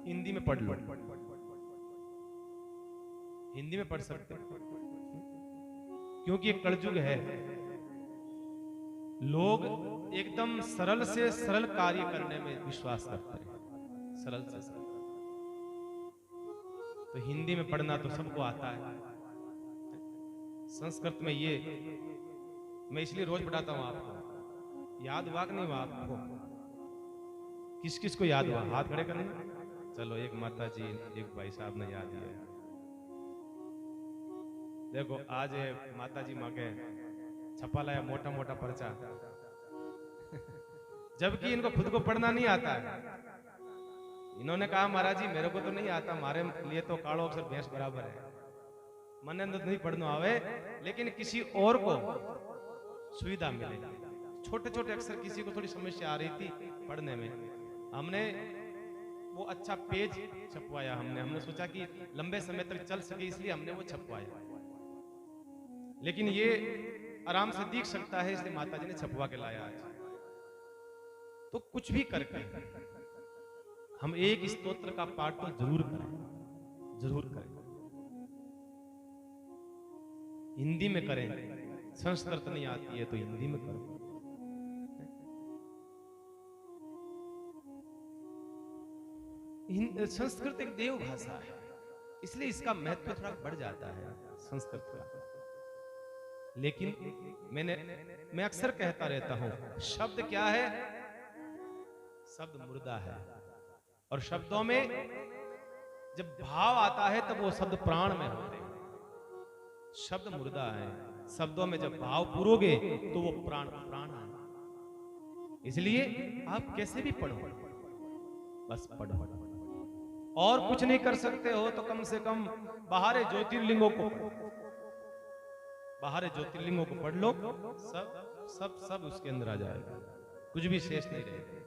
हिंदी में पढ़ लो, हिंदी में पढ़ सकते हो, क्योंकि ये कलयुग है। लोग एकदम सरल से सरल कार्य करने में विश्वास करते हैं, सरल से सरल। तो हिंदी में पढ़ना तो सबको आता है। संस्कृत में ये मैं इसलिए रोज पढ़ाता हूं आपको। याद हुआ कि नहीं हुआ आपको? किस किस को याद हुआ? हाथ खड़े करना। चलो, एक माता जी, एक भाई साहब ने याद किया। देखो, आज माता जी मांगे छपा लाया मोटा मोटा पर्चा, जबकि इनको खुद को पढ़ना नहीं आता है। इन्होंने कहा महाराज जी मेरे को तो नहीं आता, हमारे लिए तो कालो अक्षर भैंस बराबर है, मने तो नहीं पढ़ना आवे, लेकिन किसी और को सुविधा मिले। छोटे छोटे अक्षर किसी को थोड़ी समस्या आ रही थी पढ़ने में, हमने वो अच्छा पेज छपवाया। हमने सोचा कि लंबे समय तक चल सके, इसलिए हमने वो छपवाया। लेकिन ये आराम से दिख सकता है, इसलिए माता जी ने छपवा के लाया आज। तो कुछ भी करके हम एक स्तोत्र का पाठ तो जरूर करें, जरूर करें। हिंदी में करें, संस्कृत नहीं आती है तो हिंदी में करें। संस्कृत एक देव भाषा है, इसलिए इसका महत्व थोड़ा बढ़ जाता है संस्कृत का। लेकिन मैं अक्सर कहता रहता हूं, शब्द क्या है? शब्द मुर्दा है, और शब्दों में जब भाव आता है तब वो शब्द प्राण में होते हैं। शब्द मुर्दा है, शब्दों में जब भाव पूरोगे तो वो प्राण प्राण है। इसलिए आप कैसे भी पढ़ो, बस पढ़ो। और कुछ नहीं कर सकते हो तो कम से कम बाहर ज्योतिर्लिंगों को पढ़ लो, सब सब सब उसके अंदर आ जाएगा, कुछ भी शेष नहीं रहेगा।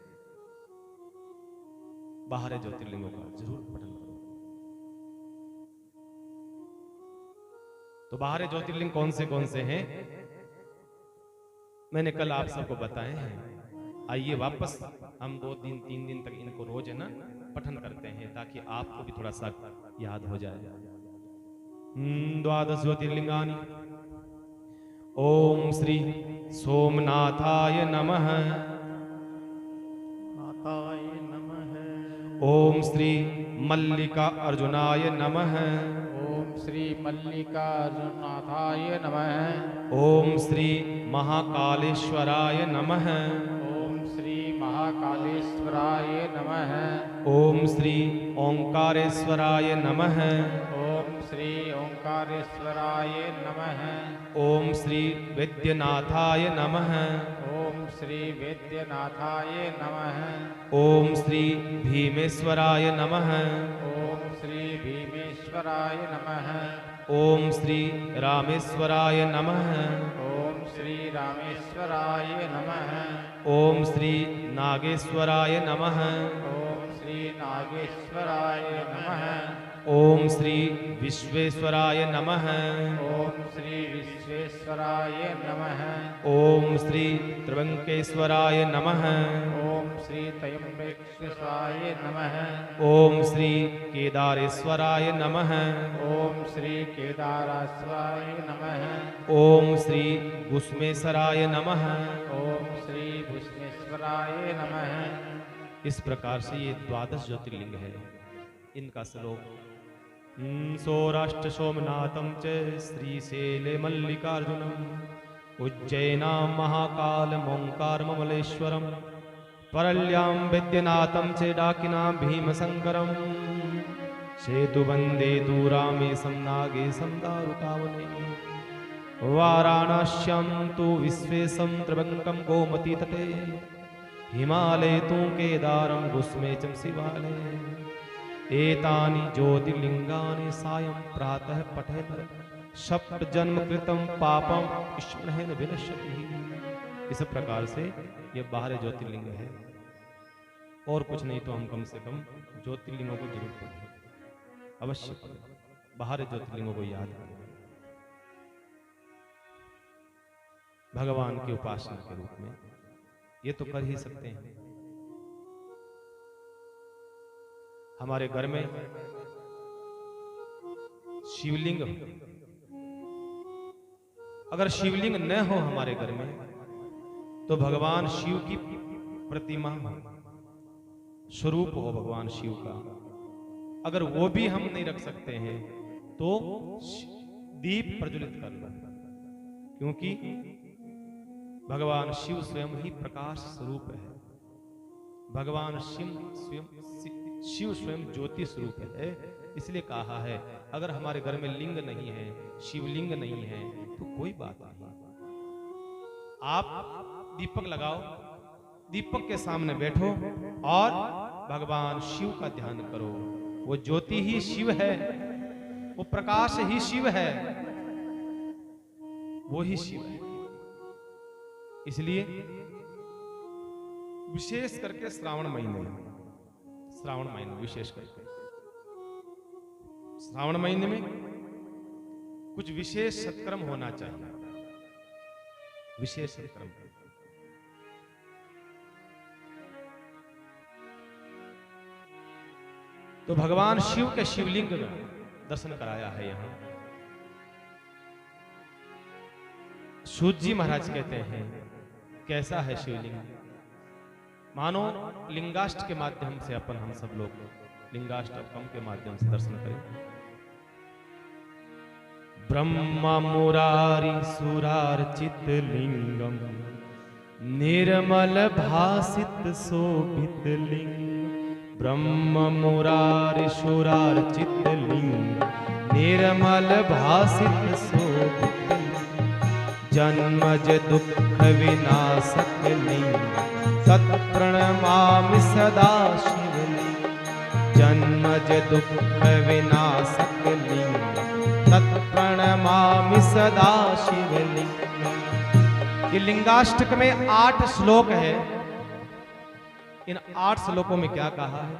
बाहर ज्योतिर्लिंगों का जरूर पठन करो। तो बाहर ज्योतिर्लिंग कौन से हैं मैंने कल आप सबको बताए हैं। आइए वापस हम 2-3 दिन तक इनको रोज है ना पठन करते हैं, ताकि आपको भी थोड़ा सा याद हो जाए। द्वादश ज्योतिर्लिंगानि। ओम श्री सोमनाथाय नमः। नाथाय नमः। ओम श्री मल्लिका अर्जुनाय नमः। ओम श्री मल्लिकार्जुनाथाय नमः। ओम श्री महाकालेश्वराय नमः। ओम श्री महाकालेश्वराय नमः। ओम श्री ओंकारेश्वराय नमः। ओम श्री ओंकारेश्वराय नमः। ओम श्री वैद्यनाथाय नमः। ओम श्री वैद्यनाथाय नमः। ओम श्री भीमेश्वराय नमः। ओम श्री भीमेश्वराय नमः। ओम श्री रामेश्वराय नमः। ओम श्री रामेश्वराय नमः। ओम श्री नागेश्वराय नमः। ओम श्री नागेश्वराय नमः। ओम श्री विश्वेश्वराय नमः। ओम श्री विश्वेश्वराय नमः। ओम श्री त्र्यंबकेश्वराय नमः। ओम श्री त्र्यंबकेश्वराय नमः। ओम श्री केदारेश्वराय नमः। ओम श्री केदारेश्वराय नमः। ओम श्री भुस्मेश्वराय नमः। ओम श्री भुस्मेश्वराय नमः। इस प्रकार से ये 12 ज्योतिर्लिंग है। इनका श्लोक सौराष्ट्र सोमनाथम च श्रीशैले मल्लिकार्जुनम उज्जैनां महाकाल ओंकार ममलेश्वरम परल्यां वैद्यनाथं च डाकिनां भीमशंकरम सेतुबंदे दूरामेशं नागेशं दारुकावने वाराणस्यां तु विश्वेशं त्र्यंबकं गोमती तटे हिमालये तु केदारं भुस्मेचं शिवालये एतानि ज्योतिर्लिंगानि सायं प्रातः पठेत सप्त जन्म कृतं पापम स्मृहेन विनश्यति। इस प्रकार से ये 12 ज्योतिर्लिंग है, और कुछ नहीं तो हम कम से कम ज्योतिर्लिंगों को जरूर पढ़ें, अवश्य पढ़ें, 12 ज्योतिर्लिंगों को याद करें भगवान की उपासना के रूप में। ये तो कर ही सकते हैं। हमारे घर में शिवलिंग हो, अगर शिवलिंग न हो हमारे घर में तो भगवान शिव की प्रतिमा हो, स्वरूप हो भगवान शिव का, अगर वो भी हम नहीं रख सकते हैं तो दीप प्रज्वलित कर लो, क्योंकि भगवान शिव स्वयं ही प्रकाश स्वरूप है। भगवान शिव स्वयं ज्योति स्वरूप है। इसलिए कहा है अगर हमारे घर में लिंग नहीं है, शिवलिंग नहीं है तो कोई बात नहीं, आप दीपक लगाओ, दीपक के सामने बैठो और भगवान शिव का ध्यान करो। वो ज्योति ही शिव है, वो प्रकाश ही शिव है, वो ही शिव है। इसलिए विशेष करके श्रावण महीने विशेष करके श्रावण महीने में कुछ विशेष सत्कर्म होना चाहिए, विशेष सत्कर्म। तो भगवान शिव के शिवलिंग का दर्शन कराया है यहां। सूत जी महाराज कहते हैं कैसा है शिवलिंग, मानो लिंगाष्ट के माध्यम से हम सब लोग लिंगाष्टकम के माध्यम से दर्शन करें। ब्रह्मा मुरारी सुरार्चित लिंगम निर्मल भासित शोभित लिंग। ब्रह्म मुरारी सुरार्चित लिंग निर्मल भासित शोभित लिंग। जन्मज दुख विनाशक लिंग सत्प्रणमामि सदा शिवलिंग। जन्मज दुख विनाशक लिंग तत्प्रणमामि सदा शिवलिंग। ये लिंगाष्टक में 8 श्लोक है। इन 8 श्लोकों में क्या कहा है?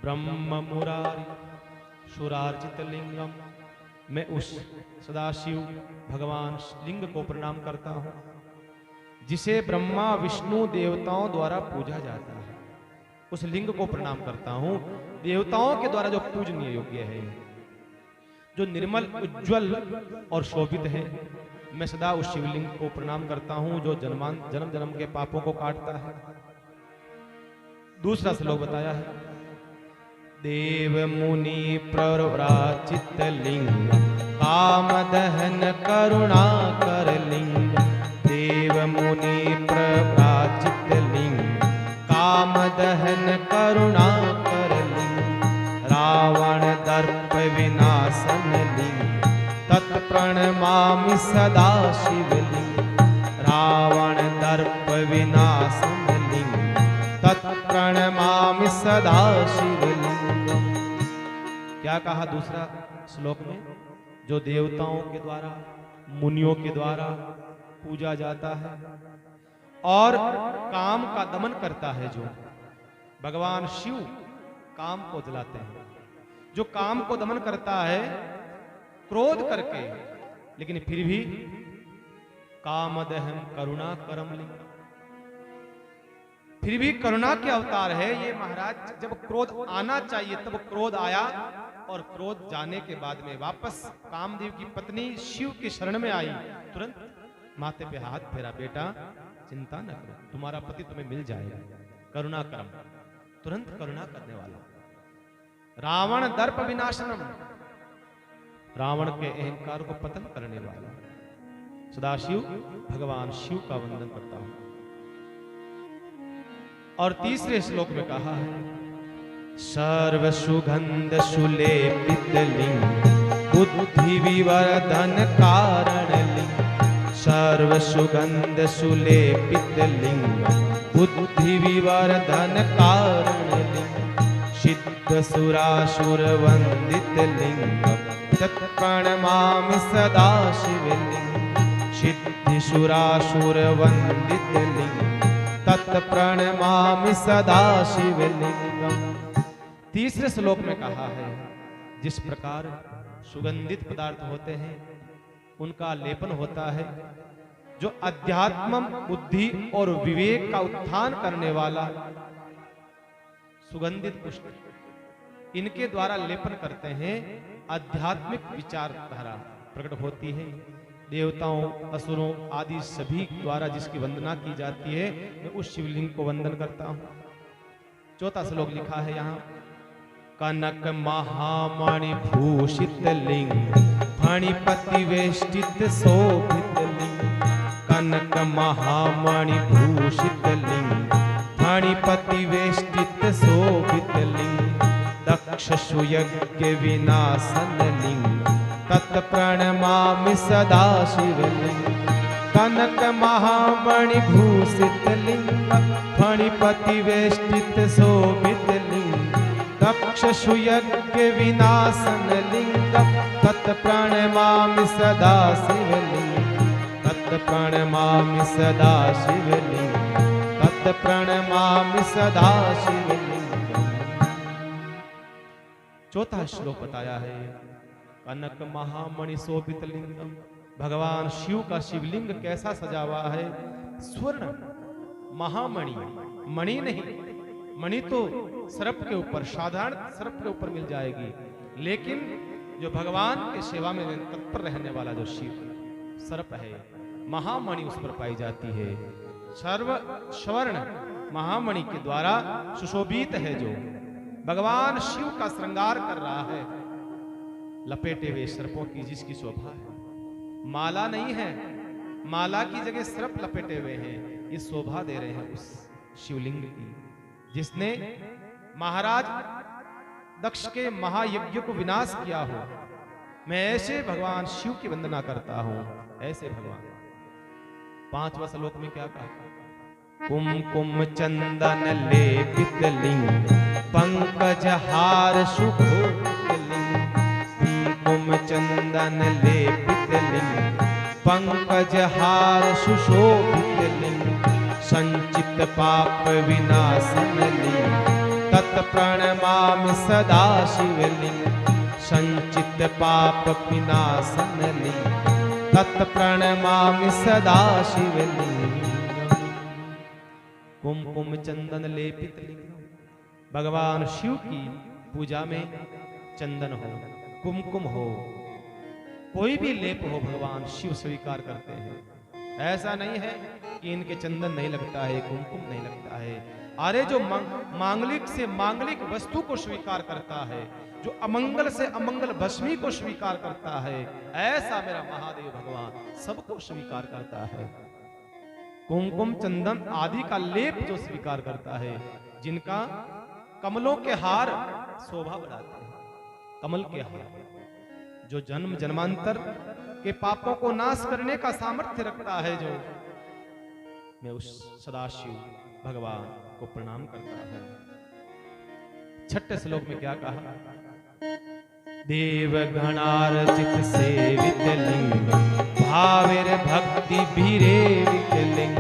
ब्रह्म मुरारी सुरार्चित लिंगम, मैं उस सदाशिव भगवान लिंग को प्रणाम करता हूं जिसे ब्रह्मा विष्णु देवताओं द्वारा पूजा जाता है। उस लिंग को प्रणाम करता हूं देवताओं के द्वारा जो पूजनीय योग्य है, जो निर्मल उज्जवल और शोभित है। मैं सदा उस शिवलिंग को प्रणाम करता हूं जो जन्म जन्म के पापों को काटता है। दूसरा श्लोक बताया है, देव मुनि प्रव्राचित लिंग काम दहन करुणा कर लिंग। देव मुनि प्रव्राचित लिंग काम दहन करुणा कर लिंग। रावण दर्प विनाशन लिंग तत्प्रणमामि सदा शिवलिंग। रावण दर्प विनाशन लिंग तत्प्रणमामि सदा शिवलिंग। क्या कहा दूसरा श्लोक में? जो देवताओं के द्वारा मुनियों के द्वारा पूजा जाता है और काम का दमन करता है। जो भगवान शिव काम को जलाते हैं, जो काम को दमन करता है क्रोध करके, लेकिन फिर भी काम दहन करुणा करम लिंग, फिर भी करुणा के अवतार है ये महाराज। जब क्रोध आना चाहिए तब क्रोध आया, और क्रोध जाने के बाद में वापस कामदेव की पत्नी शिव की शरण में आई। तुरंत माथे पे हाथ फेरा, बेटा चिंता न करो, तुम्हारा पति तुम्हें मिल जाएगा। करुणा करम, तुरंत करुणा करने वाला। रावण दर्प विनाशनम, रावण के अहंकार को पतन करने वाला। सदाशिव भगवान शिव का वंदन करता हूं। और तीसरे श्लोक में कहा है, सर्व सुगंध सुलेपित लिंग बुद्धि विवर्धन कारण लिंग। सर्व सुगंध सुलेपित लिंग बुद्धि विवर्धन कारण लिंग। सिद्ध सुरासुर वंदित लिंग तत्प्रणमामि सदा शिवलिंग। सिद्धि सुरासुर वंदित लिंग तत्प्रणमामि सदा शिवलिंगम। तीसरे श्लोक में कहा है, जिस प्रकार सुगंधित पदार्थ होते हैं उनका लेपन होता है, जो अध्यात्म बुद्धि और विवेक का उत्थान करने वाला सुगंधित पुष्प इनके द्वारा लेपन करते हैं, आध्यात्मिक विचारधारा प्रकट होती है। देवताओं, असुरों आदि सभी द्वारा जिसकी वंदना की जाती है, मैं उस शिवलिंग को वंदन करता हूं। चौथा श्लोक लिखा है यहाँ, कनक महामणि भूषित लिंग फणिपति वेष्टित शोभित लिंग। कनक महामणि भूषित लिंग फणिपति वेष्टित शोभित लिंग। दक्ष सुयज्ञ विनाशन लिंग तत्प्रणमामि सदा शिवलिंग। कनक महामणि भूषित लिंग फणिपति वेष्टित शोभित लिंग। दक्ष सुयज्ञ विनाशन लिंग तत्प्रणमामि सदा शिवलिंग। तत्प्रणमामि सदा शिवलिंग। तत्प्रणमामि सदा शिवलिंग। चौथा श्लोक बताया है, कनक महामणि शोभित लिंगम। भगवान शिव का शिवलिंग कैसा सजा हुआ है? स्वर्ण महामणि, मणि नहीं, मणि तो सर्प के ऊपर, साधारण सर्प के ऊपर मिल जाएगी, लेकिन जो भगवान के सेवा में तत्पर रहने वाला जो शिव सर्प है, महामणि उस पर पाई जाती है। सर्व स्वर्ण महामणि के द्वारा सुशोभित है, जो भगवान शिव का श्रृंगार कर रहा है, लपेटे हुए सर्पों की जिसकी शोभा है। माला नहीं है, माला की जगह सर्प लपेटे हुए हैं, ये शोभा दे रहे हैं उस शिवलिंग की, जिसने महाराज दक्ष के महायज्ञ को विनाश किया हो। मैं ऐसे भगवान शिव की वंदना करता हूं, ऐसे भगवान। पांचवा श्लोक में क्या कहा? कुमकुम चंदन लेपित लिंग पंकज हार सुशोभित लिंग। कुमकुम चंदन लेपित लिंग पंकज हार सुशोभित लिंग। संचित पाप विनाशन लिंग तत्प्रणमामि सदा शिवलिंग। संचित पाप विनाशन लिंग तत्प्रणमामि सदा शिवलिंग। कुमकुम चंदन लेपित लिंग, भगवान शिव की पूजा में चंदन हो, कुमकुम हो, कोई भी लेप हो, भगवान शिव स्वीकार करते हैं। ऐसा नहीं है कि इनके चंदन नहीं लगता है, कुमकुम नहीं लगता है। अरे जो मांगलिक से मांगलिक वस्तु को स्वीकार करता है, जो अमंगल से अमंगल भस्मी को स्वीकार करता है, ऐसा मेरा महादेव भगवान सबको स्वीकार करता है। कुमकुम चंदन आदि का लेप जो स्वीकार करता है, जिनका कमलों के हार शोभा बढ़ाते हैं, कमल के हार जो जन्म जन्मांतर के पापों को नाश करने का सामर्थ्य रखता है, जो मैं उस सदाशिव भगवान को प्रणाम करता हूं। छठे श्लोक में क्या कहा? देव गणार्चित सेवित लिंग भावेर भक्ति भीरेवित लिंग।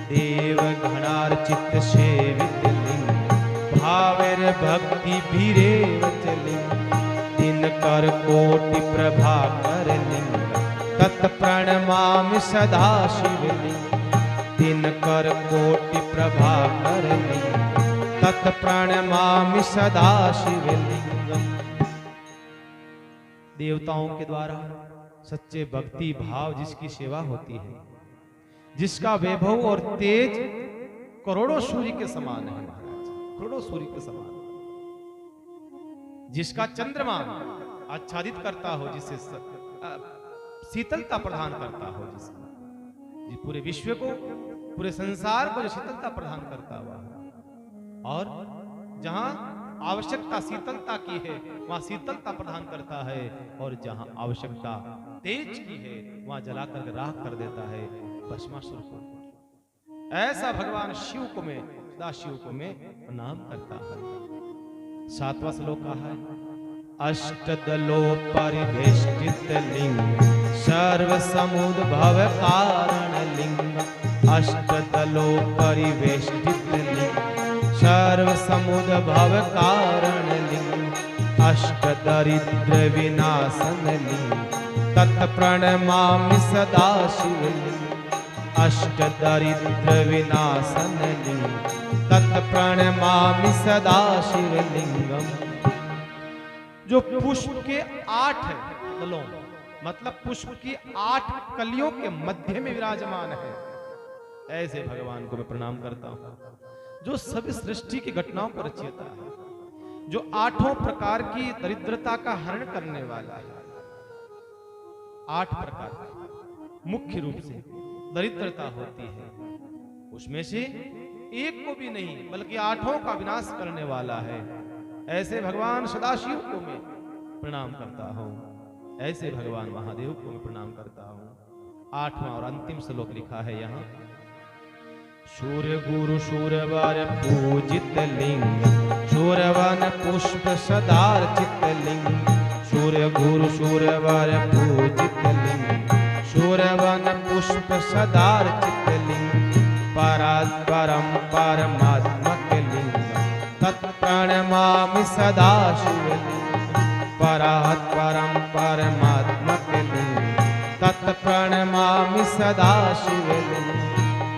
देव गणार्चित सेवित लिंग भावेर भक्ति भीरेवित लिंग। दिनकर कोटि प्रभाकर लिंग तत्प्रणमामि सदा शिवलिंग। दिनकर कोटि प्रभाकर लिंग तत्प्रणमामि सदा शिवलिंग। देवताओं के द्वारा सच्चे भक्ति भाव जिसकी सेवा होती है, जिसका वैभव और तेज करोड़ों सूर्य के समान है महाराज, करोड़ों सूर्य के समान, जिसका चंद्रमा आच्छादित करता हो, जिसे शीतलता प्रदान करता हो, जिस पूरे विश्व को, पूरे संसार को जो शीतलता प्रदान करता हुआ, और जहां आवश्यकता शीतलता की है वहां शीतलता प्रदान करता है, और जहां आवश्यकता तेज की है वहां जलाकर राख कर देता है भस्मासुर को। ऐसा भगवान शिव को मैं, सदाशिव को मैं प्रणाम करता हूं। सातवां श्लोक कहा है, अष्टदलो परिवेष्टित लिंग सर्व समुद्भव कारण लिंग। अष्टदलो परिवेष्टित लिंग सर्व समुद्भव कारण लिंग। अष्टदरिद्र विनाशन लिंग तत्प्रणमामि सदा शिवलिंग। अष्टदरिद्र विनाशन लिंग तत् प्रणमामि सदा शिवलिंगम। जो पुष्प के 8 दलों मतलब पुष्प की 8 कलियों के मध्य में विराजमान है, ऐसे भगवान को मैं प्रणाम करता हूं। जो सभी सृष्टि की घटनाओं को रचयिता है, जो 8 प्रकार की दरिद्रता का हरण करने वाला है। 8 प्रकार की मुख्य रूप से दरिद्रता होती है, उसमें से एक को भी नहीं बल्कि 8 का विनाश करने वाला है। ऐसे भगवान सदाशिव को मैं प्रणाम करता हूं, ऐसे भगवान महादेव को मैं प्रणाम करता हूं। 8वां और अंतिम श्लोक लिखा है यहां, सूर्य गुरु सूर्यवर पूजित लिंग, सूर्यवन पुष्प सदार्चित लिंग। सूर्य गुरु सूर्यवर पूजित लिंग, सूर्यवन पुष्प सदार्चित लिंग। परात्परम परमात्मक लिंग, तत्प्रणमामि सदा शिवलिंग। परात्परम परमात्मक लिंग, तत्प्रणमामि सदा शिवलिंग।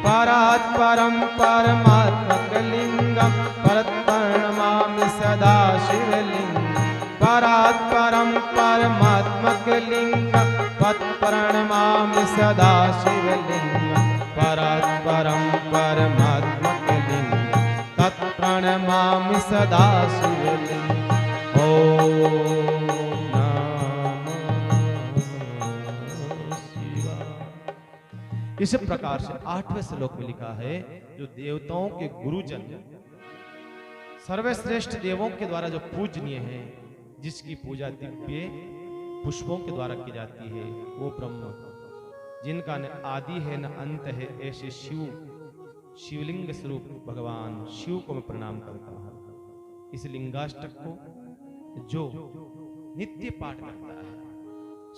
परात्परम परमात्मक लिंगम, परत्प्रणमामि सदा शिवलिंग। परात्परम परमात्मक लिंगम, तत्प्रणमामि सदा शिवलिंग। परात्परम परमात्मक लिंग, तत्प्रणमामि सदा शिवलिंग। ओम इस प्रकार से 8वें श्लोक में लिखा है, जो देवताओं के गुरुजन सर्वश्रेष्ठ देवों के द्वारा जो पूजनीय है, जिसकी पूजा दिव्य पुष्पों के द्वारा की जाती है, वो ब्रह्म जिनका न आदि है न अंत है, ऐसे शिवलिंग स्वरूप भगवान शिव को मैं प्रणाम करता हूं। इस लिंगाष्टक को जो नित्य पाठ करता है,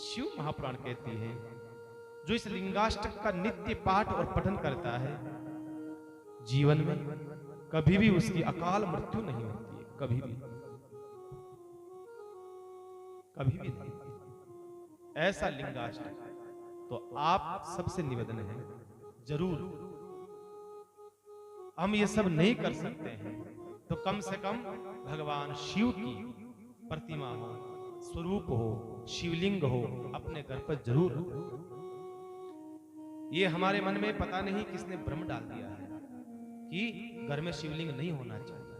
शिव महापुराण कहती है, जो इस लिंगाष्टक का नित्य पाठ और पठन करता है, जीवन में कभी भी उसकी अकाल मृत्यु नहीं होती है, कभी भी नहीं। ऐसा लिंगाष्टक तो आप सबसे निवेदन है, जरूर हम ये सब नहीं कर सकते हैं तो कम से कम भगवान शिव की प्रतिमा हो, स्वरूप हो, शिवलिंग हो, अपने घर पर जरूर रखें। ये हमारे मन में पता नहीं किसने भ्रम डाल दिया है कि घर में शिवलिंग नहीं होना चाहिए।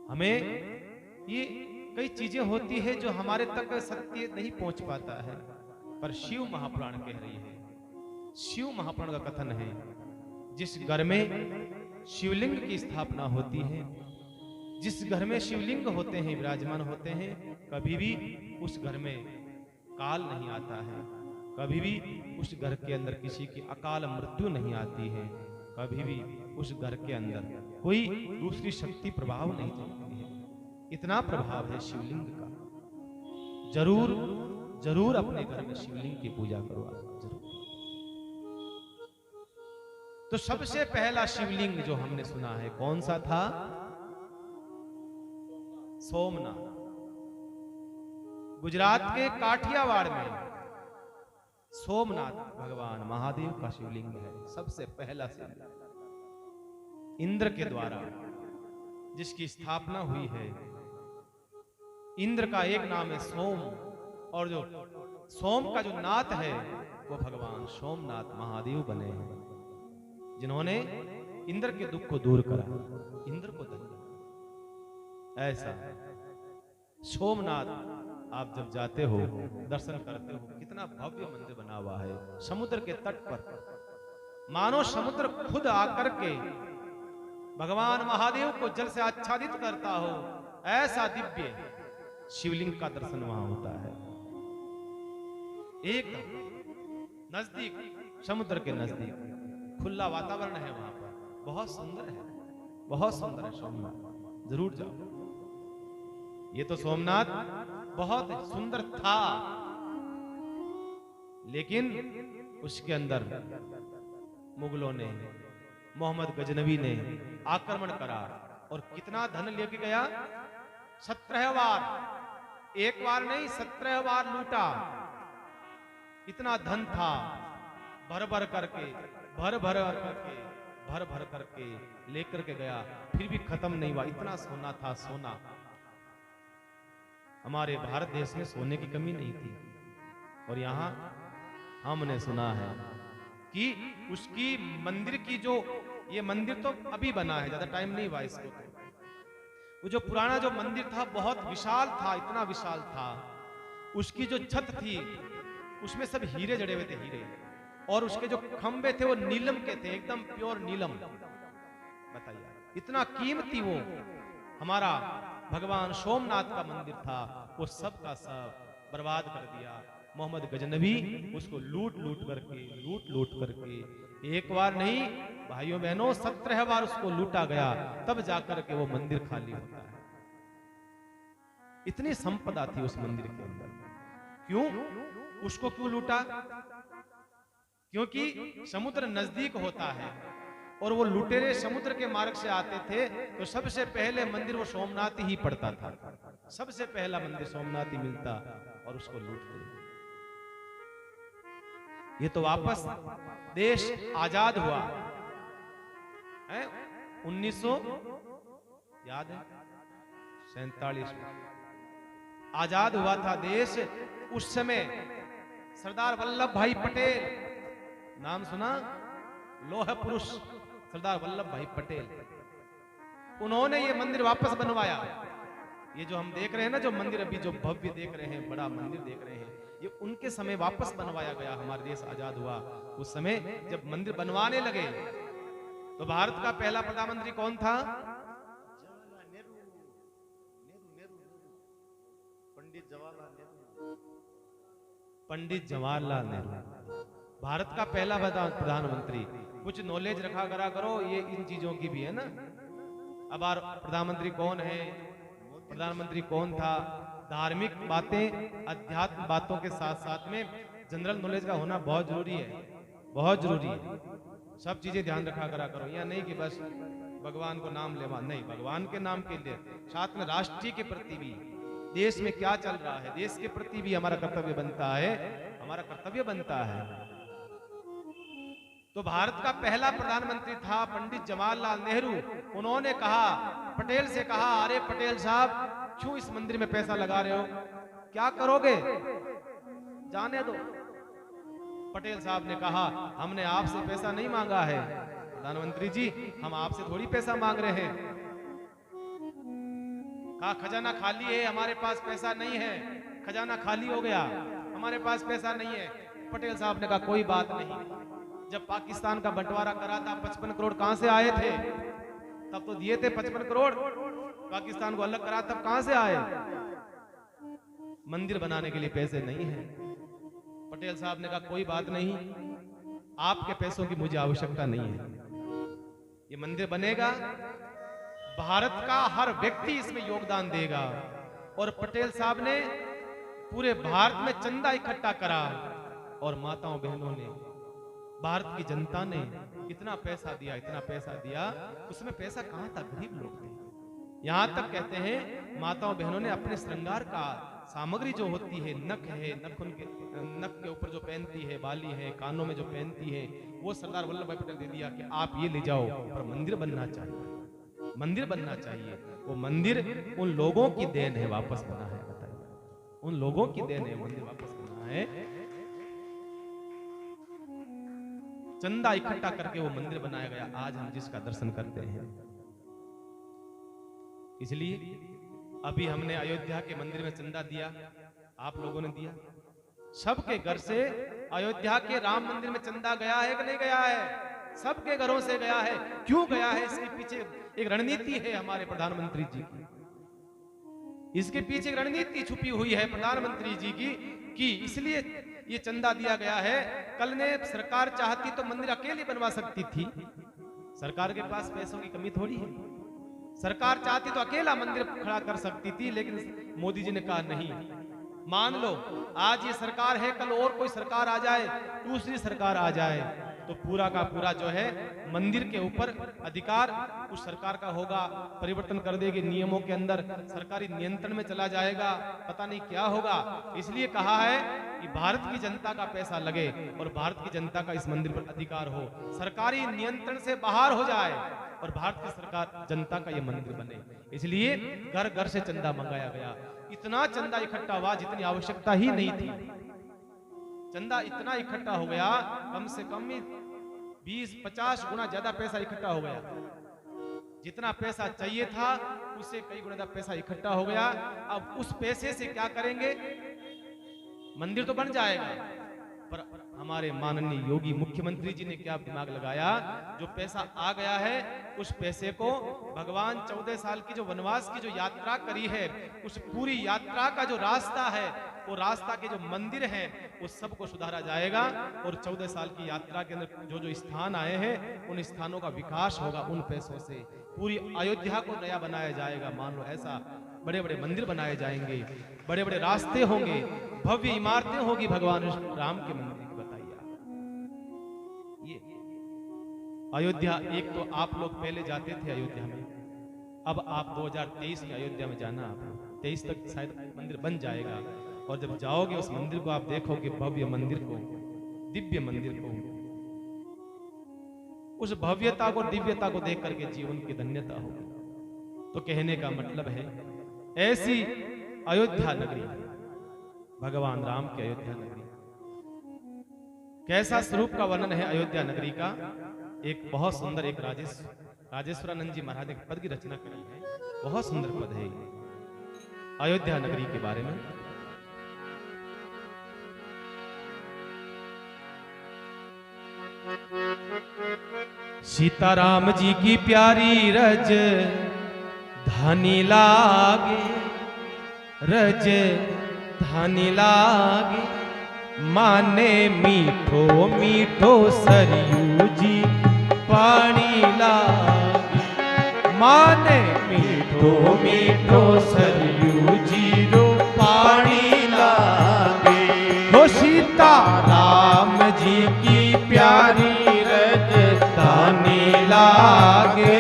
हमें ये कई चीजें होती है जो हमारे तक सत्य नहीं पहुंच पाता है, पर शिव महापुराण कह रही है, शिव महापुराण का कथन है, जिस घर में शिवलिंग की स्थापना होती है, जिस घर में शिवलिंग होते हैं, विराजमान होते हैं, कभी भी उस घर में काल नहीं आता है, कभी भी उस घर के अंदर किसी की अकाल मृत्यु नहीं आती है, कभी भी उस घर के अंदर कोई दूसरी शक्ति प्रभाव नहीं चलती है। इतना प्रभाव है शिवलिंग का। जरूर जरूर अपने घर में शिवलिंग की पूजा करो आप, जरूर। तो सबसे पहला शिवलिंग जो हमने सुना है कौन सा था? सोमनाथ। गुजरात के काठियावाड़ में सोमनाथ भगवान महादेव का शिवलिंग है, सबसे पहला शिवलिंग इंद्र के द्वारा जिसकी स्थापना हुई है। इंद्र का एक नाम है सोम, और जो सोम का जो नाथ है वो भगवान सोमनाथ महादेव बने हैं, जिन्होंने इंद्र के दुख को दूर करा, इंद्र को धन्य। ऐसा सोमनाथ आप जब जाते हो, दर्शन करते हो, कितना भव्य मंदिर बना हुआ है समुद्र के तट पर, मानो समुद्र खुद आकर के भगवान महादेव को जल से आच्छादित करता हो, ऐसा दिव्य शिवलिंग का दर्शन वहां होता है। एक नजदीक, समुद्र के नजदीक खुला वातावरण है वहां पर, बहुत सुंदर है, बहुत सुंदर है सोमनाथ, जरूर जाओ। ये तो सोमनाथ बहुत सुंदर था, लेकिन उसके अंदर मुगलों ने, मोहम्मद गजनवी ने आक्रमण करा और कितना धन लेके गया, 17 बार, एक बार नहीं 17 बार लूटा। इतना धन था, भर भर करके भर भर करके लेकर के गया, फिर भी खत्म नहीं हुआ। इतना सोना था, सोना। हमारे भारत देश में सोने की कमी नहीं थी। और यहां हमने सुना है कि उसकी मंदिर की जो, ये मंदिर तो अभी बना है, ज्यादा टाइम नहीं हुआ इसको। वो जो पुराना जो मंदिर था बहुत विशाल था, इतना विशाल था। उसकी जो छत थी उसमें सब हीरे जड़े हुए थे, हीरे। और उसके जो खंबे थे वो नीलम के थे, एकदम प्योर नीलम। बताइए इतना कीमती वो हमारा भगवान सोमनाथ का मंदिर था, वो सब का सब बर्बाद कर दिया मोहम्मद गजनबी। उसको लूट लूट करके एक बार नहीं भाइयों बहनों 17 बार उसको लूटा गया, तब जाकर के वो मंदिर खाली होता है। इतनी संपदा थी उस मंदिर के अंदर। क्यों उसको क्यों लूटा? क्योंकि समुद्र नजदीक होता है और वो लुटेरे समुद्र के मार्ग से आते थे, तो सबसे पहले मंदिर वो सोमनाथ ही पड़ता था। सबसे पहला मंदिर सोमनाथ ही मिलता और उसको लूटते। ये तो वापस देश आजाद हुआ है 1900 याद है 47 में आजाद हुआ था देश। उस समय सरदार वल्लभ भाई पटेल, नाम सुना? लौह पुरुष सरदार वल्लभ भाई पटेल, उन्होंने ये मंदिर वापस बनवाया। ये जो हम देख रहे हैं ना, जो मंदिर अभी जो भव्य देख रहे हैं, बड़ा मंदिर देख रहे हैं, ये उनके समय वापस बनवाया गया। हमारा देश आजाद हुआ उस समय जब मंदिर बनवाने लगे, तो भारत का पहला प्रधानमंत्री कौन था? पंडित जवाहरलाल नेहरू, भारत का पहला प्रधानमंत्री। कुछ नॉलेज रखा करो ये इन चीजों की भी है ना। अब प्रधानमंत्री कौन है, प्रधानमंत्री कौन था, धार्मिक बातें अध्यात्म बातों के साथ साथ में जनरल नॉलेज का होना बहुत जरूरी है, बहुत जरूरी है। सब चीजें ध्यान रखा करो। यह नहीं कि बस भगवान को नाम लेवा, नहीं, भगवान के नाम के लिए साथ में राष्ट्र के प्रति भी, देश में क्या चल रहा है, देश के प्रति भी हमारा कर्तव्य बनता है, हमारा कर्तव्य बनता है। तो भारत का पहला प्रधानमंत्री था पंडित जवाहरलाल नेहरू। उन्होंने कहा, पटेल से कहा, अरे पटेल साहब क्यों इस मंदिर में पैसा लगा रहे हो, क्या करोगे, जाने दो। पटेल साहब ने कहा, हमने आपसे पैसा नहीं मांगा है प्रधानमंत्री जी, हम आपसे थोड़ी पैसा मांग रहे हैं। कहा खजाना खाली है, हमारे पास पैसा नहीं है, खजाना खाली हो गया, हमारे पास पैसा नहीं है। पटेल साहब ने कहा कोई बात नहीं, जब पाकिस्तान का बंटवारा करा था 55 करोड़ कहां से आए थे? तब तो दिए थे 55 करोड़, पाकिस्तान को अलग करा तब कहां से आए? मंदिर बनाने के लिए पैसे नहीं है। पटेल साहब ने कहा कोई बात नहीं, आपके पैसों की मुझे आवश्यकता नहीं है, ये मंदिर बनेगा, भारत का हर व्यक्ति इसमें योगदान देगा। और पटेल साहब ने पूरे भारत में चंदा इकट्ठा करा और माताओं बहनों ने, भारत की जनता ने इतना पैसा दिया, इतना पैसा दिया। उसमें पैसा कहां था, गरीब लोग थे। यहां तक कहते हैं माताओं बहनों ने अपने श्रृंगार का सामग्री जो होती है, नख है, नख के ऊपर जो पहनती है, बाली है, कानों में जो पहनती है, वो सरदार वल्लभ भाई पटेल दे दिया कि आप ये ले जाओ, पर मंदिर बनना चाहिए, मंदिर बनना चाहिए। वो मंदिर उन लोगों की देन है, वापस बना है। बताइए, उन लोगों की देन है, मंदिर वापस बना है। चंदा इकट्ठा करके वो मंदिर बनाया गया, आज हम जिसका दर्शन करते हैं। इसलिए अभी हमने अयोध्या के मंदिर में चंदा दिया, आप लोगों ने दिया, सबके घर से अयोध्या के राम मंदिर में चंदा गया है कि नहीं गया है? सबके घरों से गया है। क्यों गया है? इसके पीछे एक रणनीति है हमारे प्रधानमंत्री जी की, इसके पीछे एक रणनीति छुपी हुई है प्रधानमंत्री जी की, कि इसलिए ये चंदा दिया गया है। कल ने सरकार चाहती तो मंदिर अकेली बनवा सकती थी, सरकार के पास पैसों की कमी थोड़ी है, सरकार चाहती तो अकेला मंदिर खड़ा कर सकती थी, लेकिन मोदी जी ने कहा नहीं, मान लो आज ये सरकार है, कल और कोई सरकार आ जाए, दूसरी सरकार आ जाए, तो पूरा का पूरा जो है मंदिर के ऊपर अधिकार उस सरकार का होगा, परिवर्तन कर देगी नियमों के अंदर, सरकारी नियंत्रण में चला जाएगा, पता नहीं क्या होगा। इसलिए कहा है कि भारत की जनता का पैसा लगे और भारत की जनता का इस मंदिर पर अधिकार हो, सरकारी नियंत्रण से बाहर हो जाए और भारत की सरकार जनता का ये मंदिर बने। इसलिए घर घर से चंदा मंगाया गया। इतना चंदा इकट्ठा हुआ जितनी आवश्यकता ही नहीं थी। चंदा इतना इकट्ठा हो गया, कम से कम 20-50 गुना ज्यादा पैसा इकट्ठा हो गया। जितना पैसा चाहिए था उससे कई गुना ज्यादा पैसा इकट्ठा हो गया। अब उस पैसे से क्या करेंगे? मंदिर तो बन जाएगा, पर हमारे माननीय योगी मुख्यमंत्री जी ने क्या दिमाग लगाया, जो पैसा आ गया है उस पैसे को भगवान 14 साल की जो वनवास की जो यात्रा करी है, उस पूरी यात्रा का जो रास्ता है, वो रास्ता के जो मंदिर हैं वो सबको सुधारा जाएगा और 14 साल की यात्रा के अंदर जो जो स्थान आए हैं उन स्थानों का विकास होगा। उन पैसों से पूरी अयोध्या को नया बनाया जाएगा। मान लो ऐसा बड़े बड़े मंदिर बनाए जाएंगे, बड़े बड़े रास्ते होंगे, भव्य इमारतें होगी भगवान राम के मंदिर की। बताइए ये अयोध्या, एक तो आप लोग पहले जाते थे अयोध्या में, अब आप 2023 में अयोध्या में जाना, आप 23 तक शायद मंदिर बन जाएगा और जब जाओगे उस मंदिर को आप देखोगे, भव्य मंदिर को, दिव्य मंदिर को, उस भव्यता को, दिव्यता को देख करके जीवन की धन्यता होगी। तो कहने का मतलब है ऐसी अयोध्या नगरी, भगवान राम की अयोध्या नगरी, कैसा स्वरूप का वर्णन है अयोध्या नगरी का। एक बहुत सुंदर एक राजेश्वरानंद जी महाराज ने पद की रचना करी है, बहुत सुंदर पद है अयोध्या नगरी के बारे में। सीताराम जी की प्यारी रज धानी लागे, रज धानी लागे, माने मीठो मीठो सरयू जी पानी लागे, माने मीठो मीठो सरयू जी रो पानी लागे। हो सीताराम जी की प्यारी रज धानी लागे,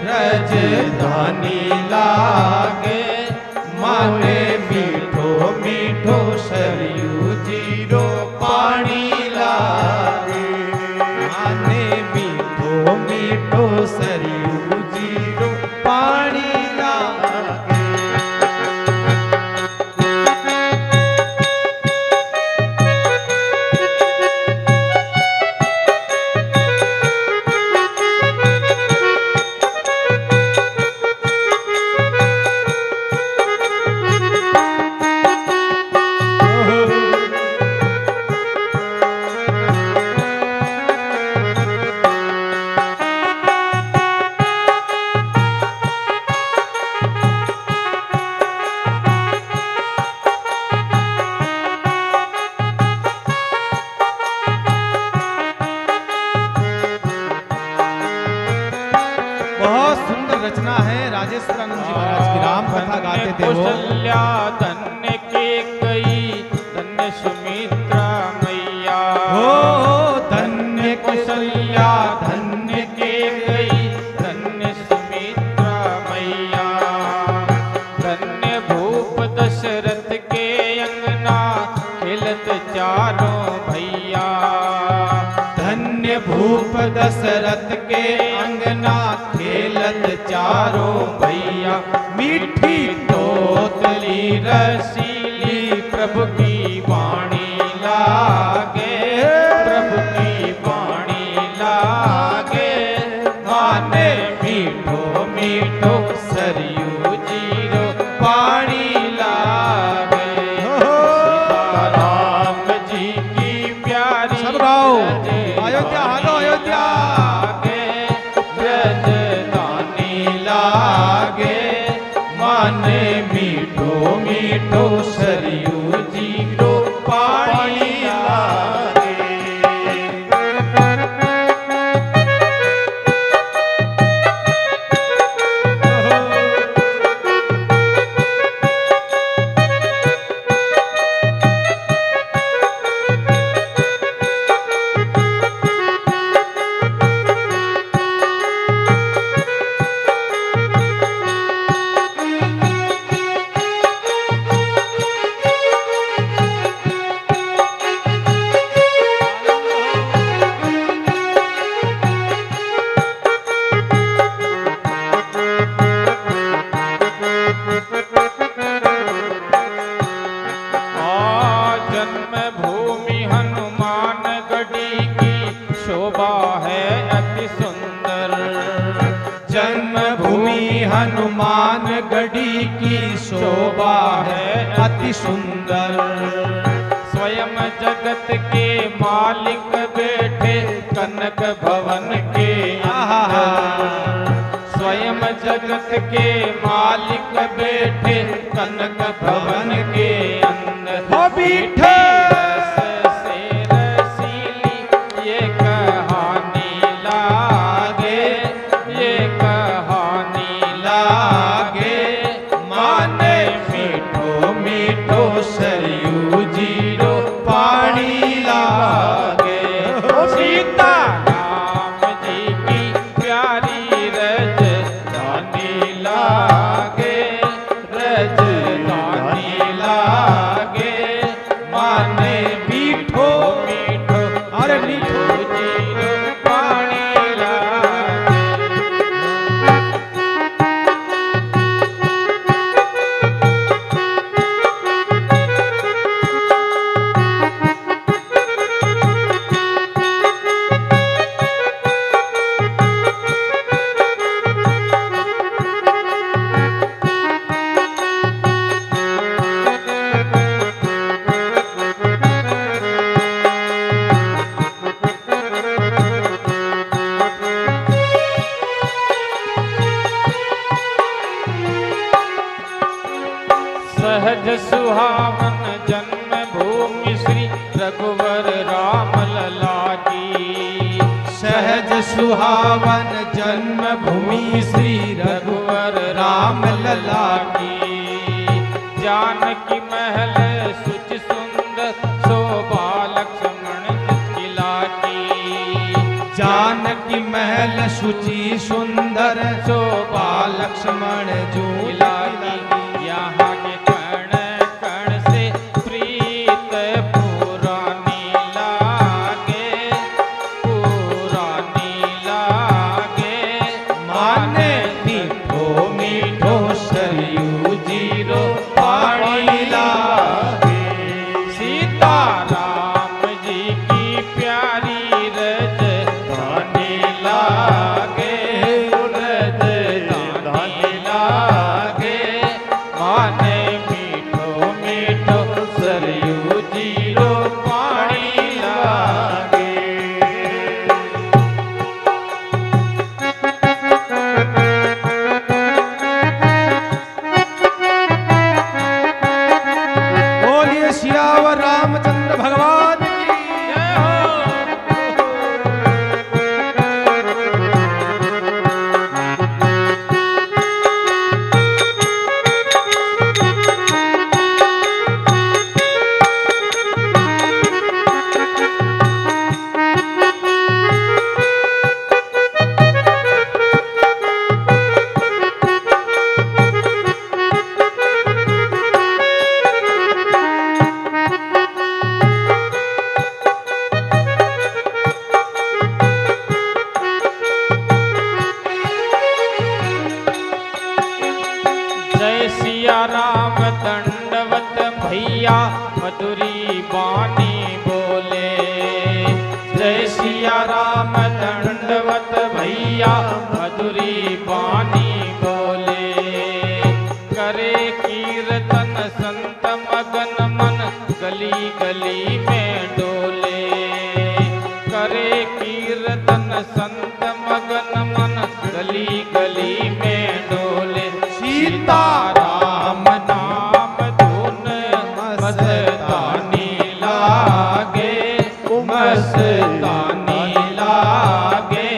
रज धानी लागे, माने मीठो मीठो सरयू जी रो पानी लागे, माने मीठो मीठो सरयू जी रो पानी लागे। रचना है राजेश्वरानंद जी महाराज की, राम कथा गाते थे वो। कौशल्या धन्य के कई, धन्य सुमित्रा मैया, हो धन्य कौशल्या धन्य के कई, धन्य सुमित्रा मैया, धन्य भूप दशरथ के अंगना खेलत चारों भैया, धन्य भूप दशरथ के अंगना खेलत चारों भैया, मीठी तोतली रसीली प्रभु की वाणी लागे, प्रभु की वाणी लागे, माने मीठो मीठो सरयू जी रो पानी लागे। सीताराम जी की प्यारी, सब गाओ अयोध्या, हालो अयोध्या लागे, माने मीठो मीठो सरयू जी रो पानी लागे। मान गढ़ी की शोभा है अति सुंदर। स्वयं जगत के मालिक बैठे कनक भवन के अंदर। स्वयं जगत के मालिक बैठे कनक भवन के अंदर। हो बीठे रस से रसीली ये कहानी लागे, ये कहानी लागे। माने मीठो मीठो सरयू जीरो पानी लागे। सीता राम जी की प्यारी रजधानी लागे, रजधानी लागे। माने मीठो मीठो अरे मीठो जीरो पानी लागे। सहज सुहावन जन्म भूमि श्री रघुवर राम लला की। सहज सुहावन जन्म भूमि श्री रघुवर राम लला की। जानकी महल सुच सुंदर शोभा लक्ष्मण किला की। जानकी महल शुचि सुंदर शोभा लक्ष्मण झूला की। यहाँ के कण कण से प्रीत पुरानी लागे, पुरानी लागे। माने मीठो मीठो सरयू जीरो पानी लागे। सीता राम जी की प्यारी रजधानी लागे, रजधानी लागे। माने मीठो मीठो सरयू जीरो पानी लागे। बोलिए सियावर रामचंद्र भगवान की। जय हो। जय सिया राम दंडवत भैया मधुरी बानी बोले। जय सिया राम दंडवत भैया मधुरी बानी बोले। करे कीर्तन संत मगन मन गली गली में डोले। करे कीर्तन संत मगन मन गली गली में डोले। सीता राम नाम धुन मस्तानी लागे, मस्तानी लागे।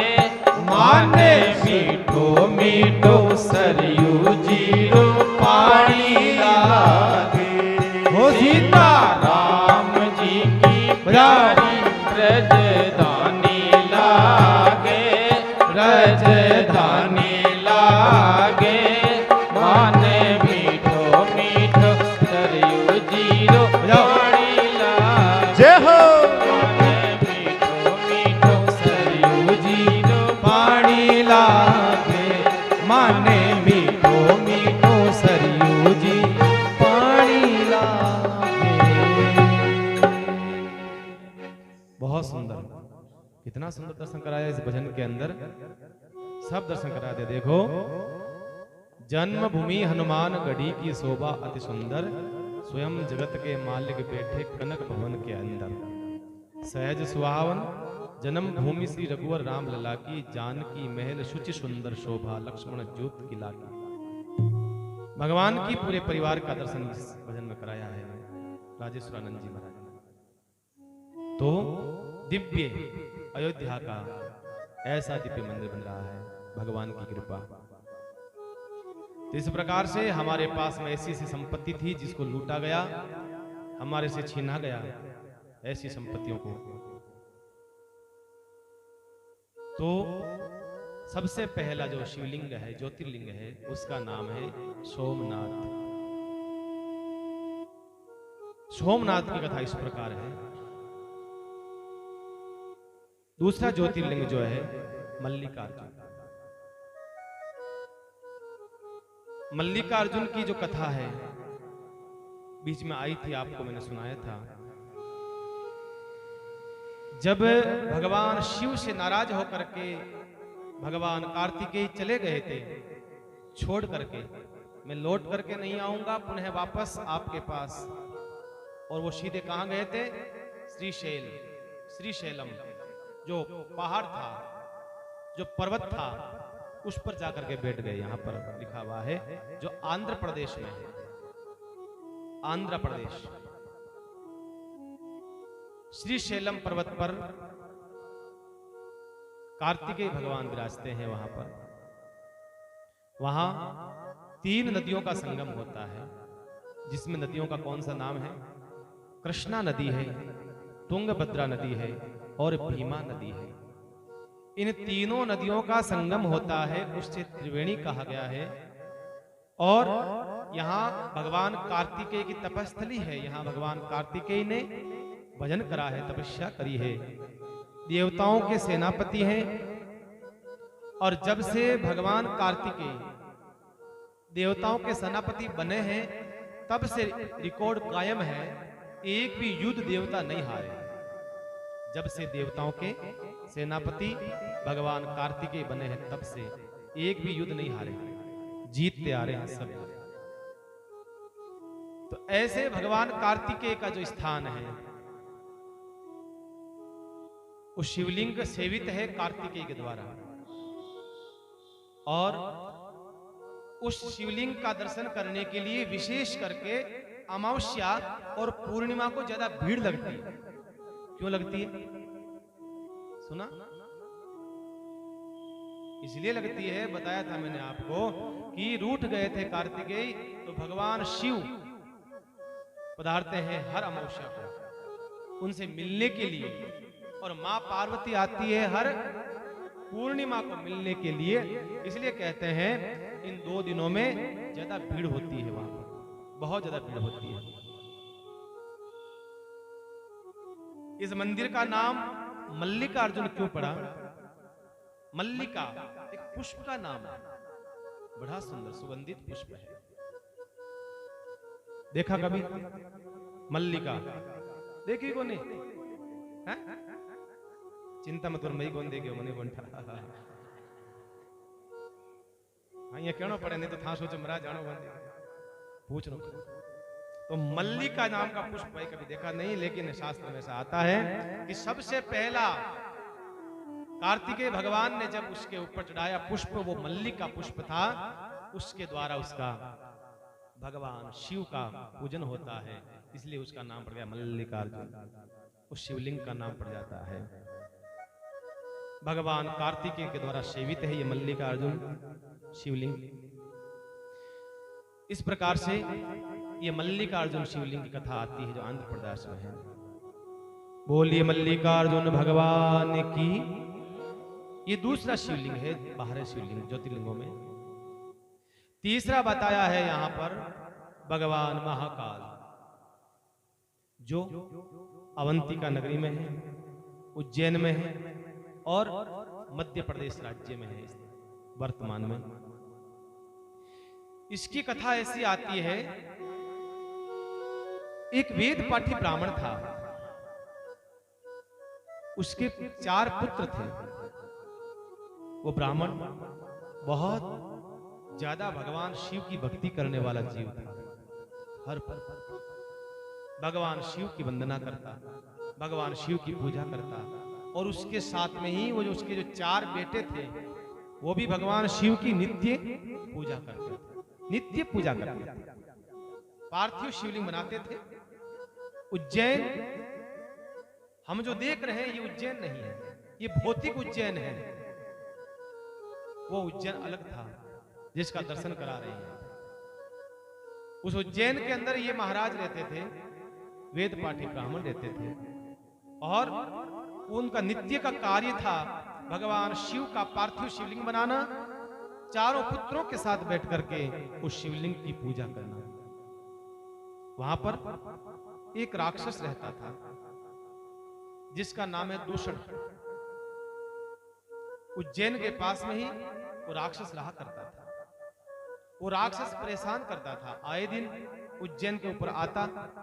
माने मीठो मीठो सरयू जीरो पानी लागे। हो सीता राम जी की प्यारी रजधानी लागे, रजधानी लागे। माने मीठो मीठो सरयू जीरो पानी लागे। जय हो। माने मीठो मीठो सरयू जीरो पानी लागे। माने मीठो मीठो सरयू जी पानी लागे। बहुत सुंदर, कितना सुंदर दर्शन कराया इस भजन के अंदर। सब दर्शन करा दे। देखो जन्मभूमि हनुमान गढ़ी की शोभा अति सुंदर, स्वयं जगत के मालिक बैठे कनक भवन के अंदर। सहज सुहावन जन्म भूमि श्री रघुवर राम लला की, जानकी महल शुचि सुंदर शोभा, लक्ष्मण ज्योत की लागी। भगवान की पूरे परिवार का दर्शन इस भजन में कराया है राजेश्वरानंद जी महाराज ने। तो दिव्य अयोध्या का ऐसा दिव्य मंदिर बन रहा है भगवान की कृपा। तो इस प्रकार से हमारे पास में ऐसी सी संपत्ति थी जिसको लूटा गया, हमारे से छीना गया, ऐसी संपत्तियों को। तो सबसे पहला जो शिवलिंग है, ज्योतिर्लिंग है, उसका नाम है सोमनाथ। सोमनाथ की कथा इस प्रकार है। दूसरा ज्योतिर्लिंग जो है मल्लिकार्जुन। मल्लिकार्जुन की जो कथा है बीच में आई थी, आपको मैंने सुनाया था। जब भगवान शिव से नाराज होकर के भगवान कार्तिकेय चले गए थे छोड़ करके, मैं लौट करके नहीं आऊंगा पुनः वापस आपके पास। और वो सीधे कहां गए थे? श्रीशैलम, जो पहाड़ था, जो पर्वत था, उस पर जाकर के बैठ गए। यहां पर लिखा हुआ है जो आंध्र प्रदेश में है, आंध्र प्रदेश। श्रीशैलम पर्वत पर कार्तिकेय भगवान विराजते हैं। वहां पर वहां 3 नदियों का संगम होता है, जिसमें नदियों का कौन सा नाम है? कृष्णा नदी है, तुंगभद्रा नदी है और भीमा नदी है। इन तीनों नदियों का संगम होता है, उससे त्रिवेणी कहा गया है। और यहाँ भगवान कार्तिकेय की तपस्थली है। यहाँ भगवान कार्तिकेय ने भजन करा है, तपस्या करी है, देवताओं के सेनापति हैं। और जब से भगवान कार्तिकेय देवताओं के सेनापति बने हैं, तब से रिकॉर्ड कायम है, एक भी युद्ध देवता नहीं हारे। जब से देवताओं के सेनापति भगवान कार्तिकेय बने हैं, तब से एक भी युद्ध नहीं हारे, जीतते आ रहे हैं सब। तो ऐसे भगवान कार्तिकेय का जो स्थान है, उस शिवलिंग सेवित है कार्तिकेय के द्वारा। और उस शिवलिंग का दर्शन करने के लिए विशेष करके अमावस्या और पूर्णिमा को ज्यादा भीड़ लगती है। क्यों लगती है? सुना? इसलिए लगती है, बताया था मैंने आपको कि रूठ गए थे कार्तिकेय, तो भगवान शिव पधारते हैं हर अमावस्या को उनसे मिलने के लिए, और मां पार्वती आती है हर पूर्णिमा को मिलने के लिए। इसलिए कहते हैं इन 2 दिनों में ज्यादा भीड़ होती है, वहां बहुत ज्यादा भीड़ होती है। इस मंदिर का नाम मल्लिकार्जुन क्यों पड़ा? मल्लिका एक पुष्प का नाम है, बड़ा सुंदर सुगंधित पुष्प है। देखा कभी मल्लिका? देखी को नहीं? चिंता मत कर, मई कौन देखे मने कौन ये कहना पड़े, नहीं तो था सोचो मरा जानो बंदे पूछ लो। तो मल्लिका नाम का पुष्प भाई कभी देखा नहीं, लेकिन शास्त्र में ऐसा आता है कि सबसे पहला कार्तिकेय भगवान ने जब उसके ऊपर चढ़ाया पुष्प, वो मल्लिका पुष्प था। उसके द्वारा उसका भगवान शिव का पूजन होता है, इसलिए उसका नाम पड़ गया मल्लिकार्जुन। उस शिवलिंग का नाम पड़ जाता है। भगवान कार्तिकेय के द्वारा सेवित है ये मल्लिकार्जुन शिवलिंग। इस प्रकार से ये मल्लिकार्जुन शिवलिंग की कथा आती है, जो आंध्र प्रदेश में है। बोलिए मल्लिकार्जुन भगवान की। ये दूसरा शिवलिंग है, बाहर शिवलिंग ज्योतिर्लिंगों में। तीसरा बताया है यहां पर भगवान महाकाल, जो अवंतिका नगरी में है, उज्जैन में है और मध्य प्रदेश राज्य में है वर्तमान में। इसकी कथा ऐसी आती है, एक वेद पाठी ब्राह्मण था, उसके 4 पुत्र थे। वो ब्राह्मण बहुत ज्यादा भगवान शिव की भक्ति करने वाला जीव था। हर पल भगवान शिव की वंदना करता, भगवान शिव की पूजा करता, और उसके साथ में ही वो जो उसके जो 4 बेटे थे वो भी भगवान शिव की नित्य पूजा करते थे, नित्य पूजा करते थे। पार्थिव शिवलिंग बनाते थे। उज्जैन हम जो देख रहे हैं ये उज्जैन नहीं है, ये भौतिक उज्जैन है। वो उज्जैन अलग था जिसका दर्शन करा रहे हैं। उस उज्जैन के अंदर ये महाराज रहते थे, वेद पाठी ब्राह्मण रहते थे, और उनका नित्य का कार्य था भगवान शिव का पार्थिव शिवलिंग बनाना, चारों पुत्रों के साथ बैठ करके उस शिवलिंग की पूजा करना। वहां पर एक राक्षस रहता था जिसका नाम है दूषण। उज्जैन के पास में ही वो राक्षस रहा करता था। वो राक्षस परेशान करता था, आए दिन उज्जैन के ऊपर आता,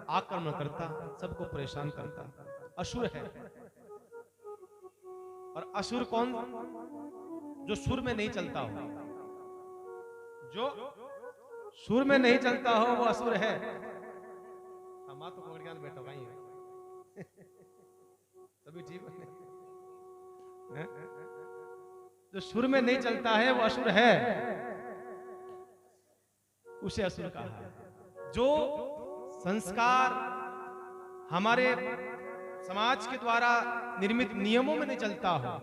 आक्रमण करता, सबको परेशान करता। असुर है। और असुर कौन? जो सुर में नहीं चलता हो, जो सुर में नहीं चलता हो वो असुर है। मां तो पकड़ के बैठो भाई तभी ठीक है। जो सुर में नहीं चलता है वो असुर है, उसे असुर कहा है। जो संस्कार हमारे समाज के द्वारा निर्मित नियमों में नहीं चलता हो,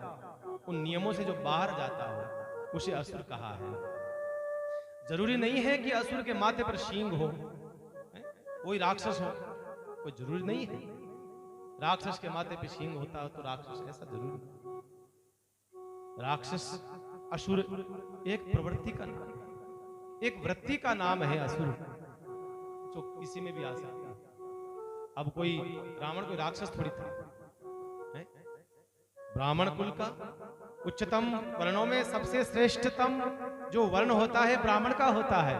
उन नियमों से जो बाहर जाता हो, उसे असुर कहा है। जरूरी नहीं है कि असुर के माथे पर सींग हो, कोई राक्षस हो, कोई जरूरी नहीं है। राक्षस के माथे पे सींग होता हो तो राक्षस, ऐसा जरूरी नहीं। राक्षस असुर एक प्रवृत्ति का नाम, एक वृत्ति का नाम है असुर, जो किसी में भी आ सकता है। अब कोई ब्राह्मण कोई राक्षस थोड़ी था। ब्राह्मण कुल का उच्चतम वर्णों में सबसे श्रेष्ठतम जो वर्ण होता है ब्राह्मण का होता है।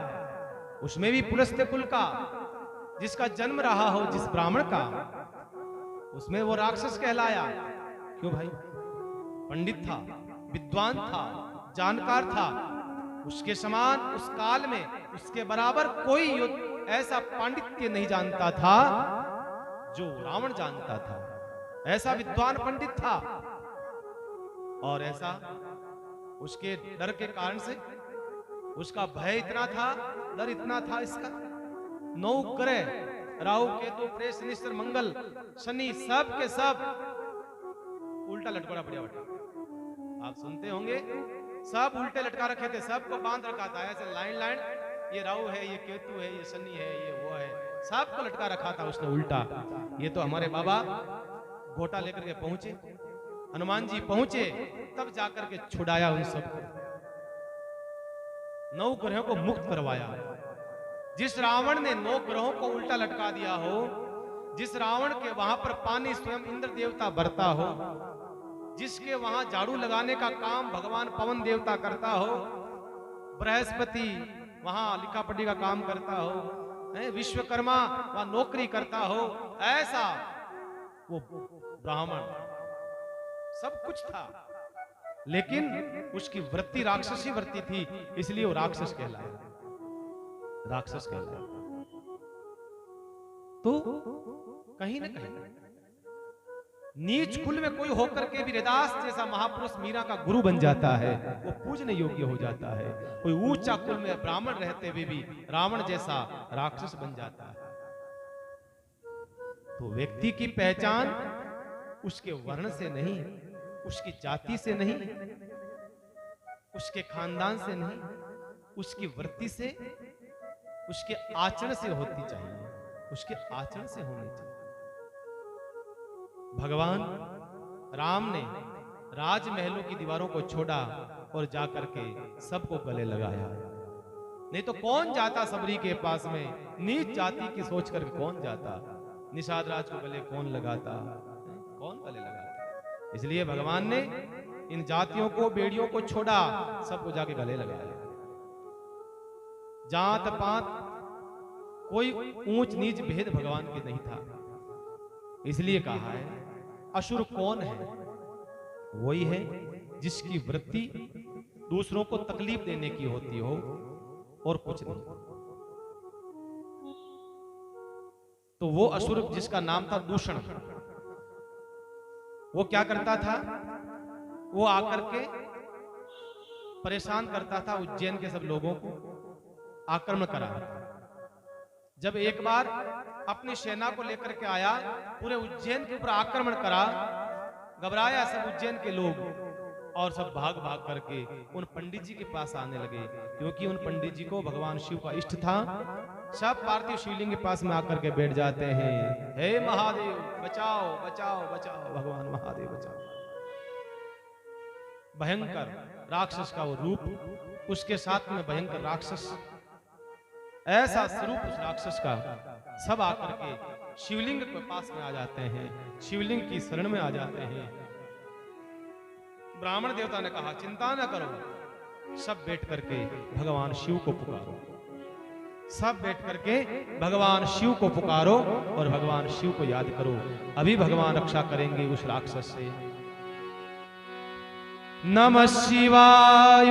उसमें भी पुलस्त्य कुल का जिसका जन्म रहा हो जिस ब्राह्मण का, उसमें वो राक्षस कहलाया। क्यों भाई? पंडित था, विद्वान था, जानकार था। उसके समान उस काल में उसके बराबर कोई ऐसा पांडित्य नहीं जानता था जो रावण जानता था। ऐसा विद्वान पंडित था, और ऐसा उसके डर के कारण से उसका भय इतना था, डर इतना था इसका। 9 ग्रह राहु केतु प्रेष निश्चर मंगल शनि सब के सब उल्टा लटका पड़ा। आप सुनते होंगे सब उल्टे लटका रखे थे, सबको बांध रखा था ऐसे लाइन लाइन। ये राहु है, ये केतु है, ये शनि है, ये वो है, सबको लटका रखा था उसने उल्टा। ये तो हमारे बाबा गोटा लेकर के पहुंचे, हनुमान जी पहुंचे, तब जाकर के छुड़ाया उन सबको, 9 ग्रहों को मुक्त करवाया। जिस रावण ने 9 ग्रहों को उल्टा लटका दिया हो, जिस रावण के वहां पर पानी स्वयं इंद्र देवता बरता हो, जिसके वहां झाड़ू लगाने का काम भगवान पवन देवता करता हो, बृहस्पति वहां लिखा पढ़ी का काम करता हो, विश्वकर्मा वहां नौकरी करता हो, ऐसा वो ब्राह्मण सब कुछ था, लेकिन उसकी वृत्ति राक्षसी वृत्ति थी, इसलिए वो राक्षस कहलाया, राक्षस कहलाया। तो कहीं ना कहीं नीच कुल में कोई होकर के भी रैदास जैसा महापुरुष मीरा का गुरु बन जाता है, वो पूजने योग्य हो जाता है। कोई ऊंचा कुल में ब्राह्मण रहते हुए भी रावण जैसा राक्षस बन जाता है। तो व्यक्ति की पहचान उसके वर्ण से नहीं, उसकी जाति से नहीं, उसके खानदान से नहीं, उसकी वृत्ति से, उसके आचरण से होती चाहिए, उसके आचरण से होनी चाहिए। भगवान राम ने राजमहलों की दीवारों को छोड़ा और जाकर के सबको गले लगाया। नहीं तो कौन जाता सबरी के पास में, नीच जाति की सोच करके कौन जाता, निषाद राज को गले कौन लगाता, कौन गले लगाता। इसलिए भगवान ने इन जातियों को, बेड़ियों को छोड़ा, सबको जाके गले लगाया। जात पात कोई ऊंच नीच भेद भगवान के नहीं था। इसलिए कहा है असुर कौन है? वही है जिसकी वृत्ति दूसरों को तकलीफ देने की होती हो, और कुछ नहीं। तो वो असुर जिसका नाम था दूषण, वो क्या करता था, वो आकर के परेशान करता था उज्जैन के सब लोगों को, आक्रमण करा। जब एक बार अपनी सेना को लेकर के आया, पूरे उज्जैन के ऊपर आक्रमण करा, घबराया सब उज्जैन के लोग और सब भाग भाग करके उन पंडित जी के पास आने लगे, क्योंकि उन पंडित जी को भगवान शिव का इष्ट था। सब पार्थिव शिवलिंग के पास में आकर के बैठ जाते हैं, हे महादेव बचाओ बचाओ बचाओ, भगवान महादेव बचाओ। भयंकर राक्षस का वो रूप, उसके साथ में भयंकर राक्षस, ऐसा स्वरूप उस राक्षस का। सब आकर के शिवलिंग के पास में आ जाते हैं, शिवलिंग की शरण में आ जाते हैं। ब्राह्मण देवता ने कहा चिंता न करो, सब बैठ करके भगवान शिव को पुकारो, सब बैठ करके भगवान शिव को पुकारो और भगवान शिव को याद करो, अभी भगवान रक्षा करेंगे उस राक्षस से। नमः शिवाय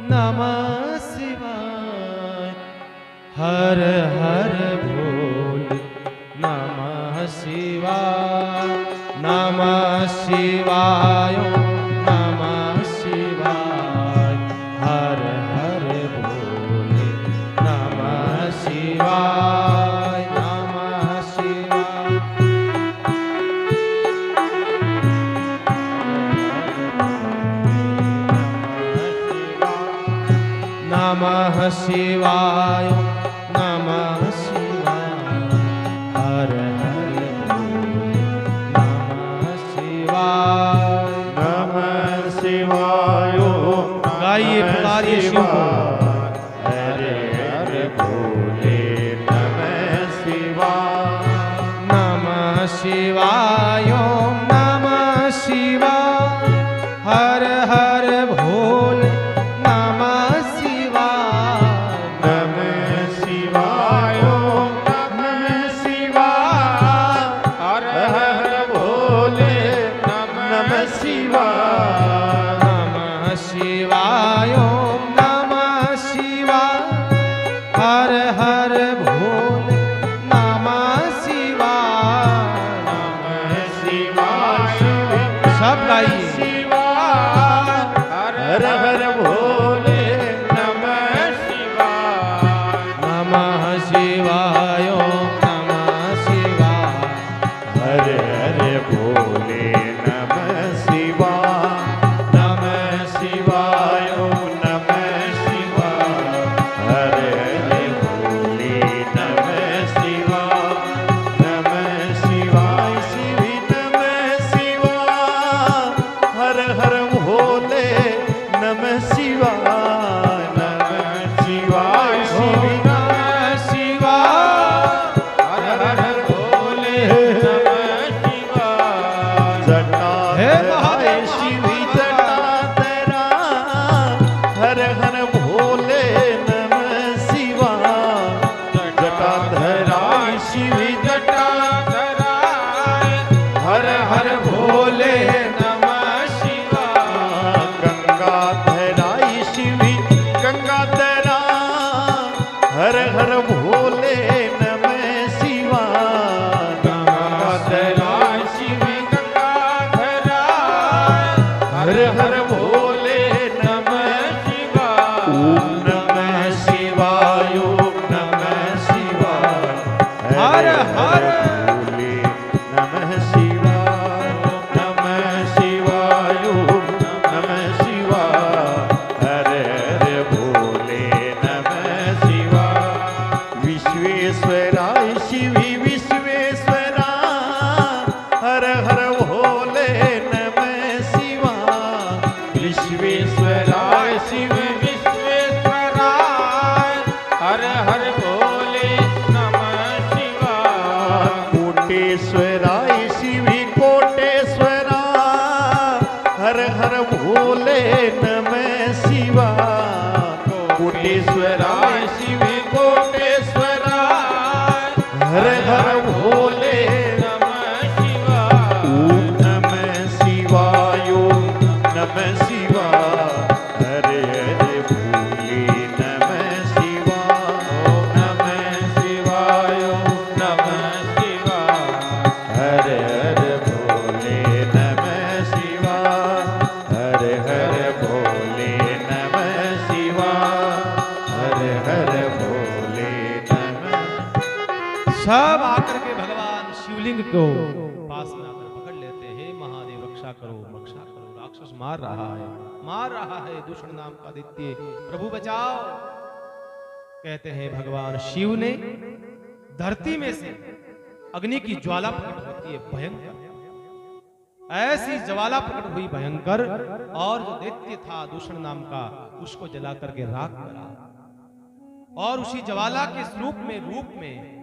नमः शिवाय, हर हर भोले नमः शिवाय, नमः शिवाय नमः शिवाय, हर हर भोले नमः शिवाय, नमः शिवाय। नमः शिवाय नमः शिवाय, हर हर भोले नमः शिवाय, नमः शिवाय। गाइए पुकारिए शिव को। हरे हरे भोले नमः शिवाय, नमः शिवाय नमः शिवाय, हर हर भोले नमः शिवाय, नमः शिवाय नमः शिवाय, हर हर भोले नमः शिवाय, नमः शिवाय नमः शिवाय, हर हर भोले नमः शिवाय, नमः शिवाय। सब गाइए। हर हर भोले नमः शिवाय, नमः शिवाय नमः शिवाय, हरे हरे भोले नमः शिवाय, नमः शिवाय नमः शिवाय, हरे हरे भोले नमः शिवाय, नमः शिवाय शिवी नमः शिवाय, हर हर भोले नमः शिवाय, नमः शिवाय शिवी नमः शिवाय, हर हर भोले नमः शिवाय, जटा हे धराए शिवी जटा धरा, हर हर भोले नमः शिवाय, जटा धराए शिवी जटा धराए, हर हर भोले नमः शिवाय, गंगा धराई शिवी गंगा धरा, हर हर भोले नमः शिवाय, गंगा धराई शिवी गंगा धरा, हर हर भोले नमः शिवाय, ओम नमः शिवाय, ओम नमः शिवाय, हर हर भोले नमः शिवाय, नमः शिवाय, ओम नमः शिवाय, हरे हरे भोले नमः शिवाय, विश्वेश्वराय शिवी विश्वेश्वरा, हर हर भोले नमः शिवाय, विश्वेश्वराय शिवी विश्वेश्वरा, हर हर भोले नमः शिवाय, कोटेश्वराय शिवी कोटेश्वरा, हर हर भोले नमः शिवाय, कोटेश्वराय शिवी कोटेश्वरा, सब आकर के भगवान शिवलिंग को पास में आकर पकड़ लेते हैं। महादेव रक्षा करो, रक्षा करो, राक्षस मार रहा है दूषण नाम का आदित्य, प्रभु बचाओ। कहते हैं भगवान शिव ने धरती में से अग्नि की ज्वाला प्रकट होती है भयंकर, ऐसी ज्वाला प्रकट हुई भयंकर, और जो दैत्य था दूषण नाम का उसको जला करके राख करा, और उसी ज्वाला के रूप में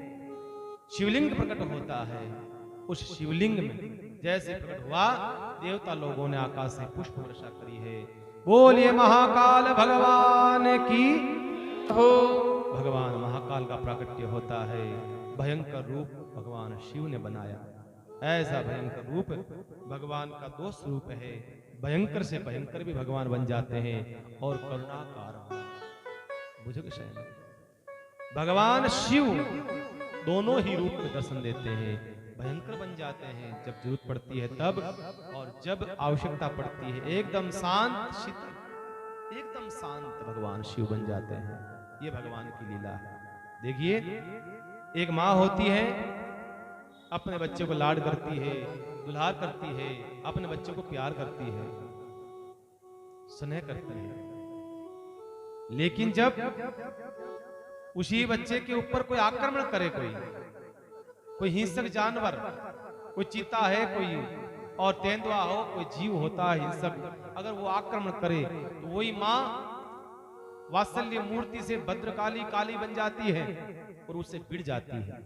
शिवलिंग प्रकट होता है। उस शिवलिंग में जैसे प्रकट हुआ, देवता लोगों ने आकाश से पुष्प वर्षा करी है। बोलिए महाकाल भगवान की हो। भगवान महाकाल का प्राकट्य होता है, भयंकर रूप भगवान शिव ने बनाया। ऐसा भयंकर रूप भगवान का दो स्वरूप है, भयंकर से भयंकर भी भगवान बन जाते हैं और करुणाकार बुझोगे शायद। भगवान शिव दोनों ही रूप में दर्शन देते हैं, भयंकर बन जाते हैं जब जरूरत पड़ती है तब, और जब आवश्यकता पड़ती है एकदम शांत शीतल, एकदम शांत भगवान शिव बन जाते हैं। ये भगवान की लीला है। देखिए, एक माँ होती है, अपने बच्चे को लाड करती है, दुलार करती है, अपने बच्चे को प्यार करती है, स्नेह करती है। लेकिन जब उसी बच्चे के ऊपर कोई आक्रमण करे, कोई हिंसक जानवर, कोई चीता है, कोई और तेंदुआ हो, कोई जीव होता है हिंसक, अगर वो आक्रमण करे तो वही माँ वात्सल्य मूर्ति से भद्रकाली काली बन जाती है और उससे भिड़ जाती है।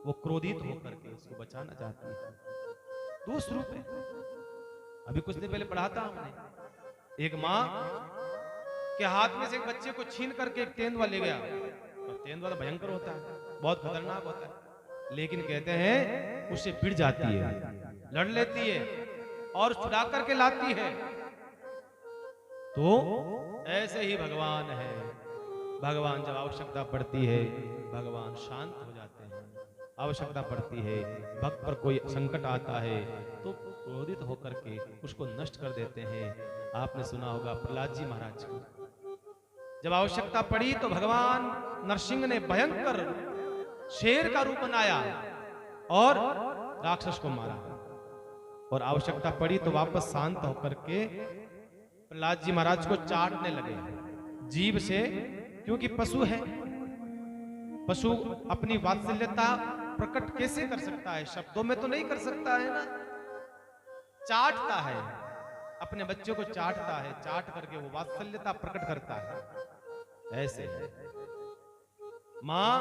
वो क्रोधित होकर के उसको बचाना चाहती है। दो स्वरूप है। अभी कुछ दिन पहले पढ़ा था हमने, एक माँ के हाथ में से एक बच्चे को छीन करके एक तेंदुआ ले गया, और तेंदुआ तो भयंकर होता है, बहुत खतरनाक होता है, लेकिन कहते हैं उससे भिड़ जाती है, लड़ लेती है और छुड़ा करके लाती है। तो ऐसे ही भगवान है। भगवान जब आवश्यकता पड़ती है भगवान शांत हो जाते हैं, आवश्यकता पड़ती है, भक्त पर कोई संकट आता है तो क्रोधित होकर के उसको नष्ट कर देते हैं। आपने सुना होगा प्रहलाद जी महाराज को, जब आवश्यकता पड़ी तो भगवान नरसिंह ने भयंकर शेर का रूप बनाया और राक्षस को मारा, और आवश्यकता पड़ी तो वापस शांत होकर के प्रहलाद जी महाराज को चाटने लगे जीभ से, क्योंकि पशु है, पशु अपनी वात्सल्यता प्रकट कैसे कर सकता है, शब्दों में तो नहीं कर सकता है ना, चाटता है, अपने बच्चों को चाटता है, चाट करके वो वात्सल्यता प्रकट करता है। ऐसे है मां,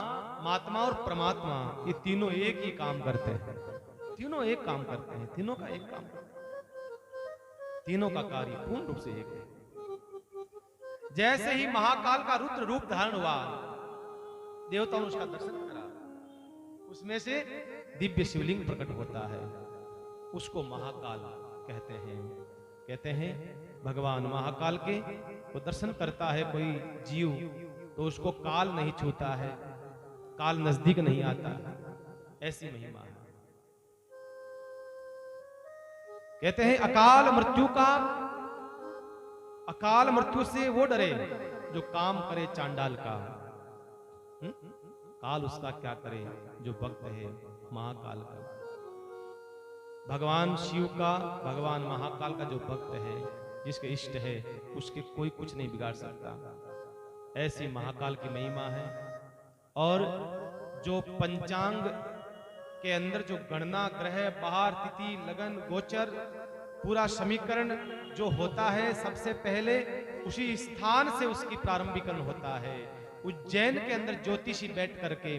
महात्मा और परमात्मा, ये तीनों एक ही काम करते हैं, तीनों एक काम करते हैं, तीनों का एक काम करते हैं, तीनों का कार्य पूर्ण रूप से एक है। जैसे ही महाकाल का रुद्र रूप धारण हुआ, देवताओं ने उसका दर्शन करा, उसमें से दिव्य शिवलिंग प्रकट होता है, उसको महाकाल कहते हैं। कहते हैं भगवान महाकाल के को दर्शन करता है कोई जीव तो उसको काल नहीं छूता है, काल नजदीक नहीं आता, ऐसी महिमा है। कहते हैं अकाल मृत्यु का, अकाल मृत्यु से वो डरे जो काम करे चांडाल का। काल उसका क्या करे जो भक्त है महाकाल का। भगवान शिव का, भगवान महाकाल का जो भक्त है, जिसके इष्ट है, उसके कोई कुछ नहीं बिगाड़ सकता। ऐसी महाकाल की महिमा है। और जो पंचांग के अंदर जो गणना, ग्रह, बाहर, तिथि, लगन, गोचर, पूरा समीकरण जो होता है, सबसे पहले उसी स्थान से उसकी प्रारंभिकरण होता है। उज्जैन के अंदर ज्योतिषी बैठ करके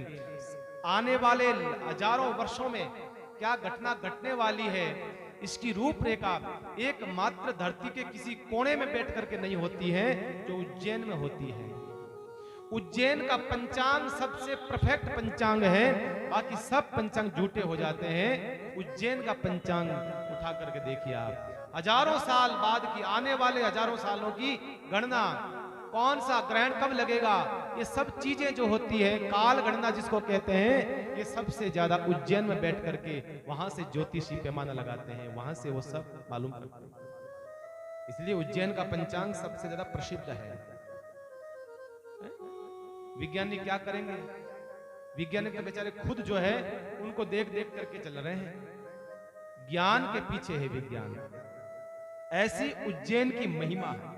आने वाले हजारों वर्षों में क्या घटना घटने वाली है, इसकी रूपरेखा एकमात्र धरती के किसी कोने में बैठ करके नहीं होती है, जो उज्जैन में होती है। उज्जैन का पंचांग सबसे परफेक्ट पंचांग है, बाकी सब पंचांग झूठे हो जाते हैं। उज्जैन का पंचांग उठा करके देखिए आप, हजारों साल बाद की, आने वाले हजारों सालों की गणना, कौन सा ग्रहण कब लगेगा, ये सब चीजें जो होती है, काल गणना जिसको कहते हैं, ये सबसे ज्यादा उज्जैन में बैठ करके वहां से ज्योतिषी पैमाना लगाते हैं, वहां से वो सब मालूम करते हैं। इसलिए उज्जैन का पंचांग सबसे ज्यादा प्रसिद्ध है। विज्ञानी क्या करेंगे, वैज्ञानिक तो बेचारे खुद जो है उनको देख देख करके चल रहे हैं। ज्ञान के पीछे है विज्ञान। ऐसी उज्जैन की महिमा है।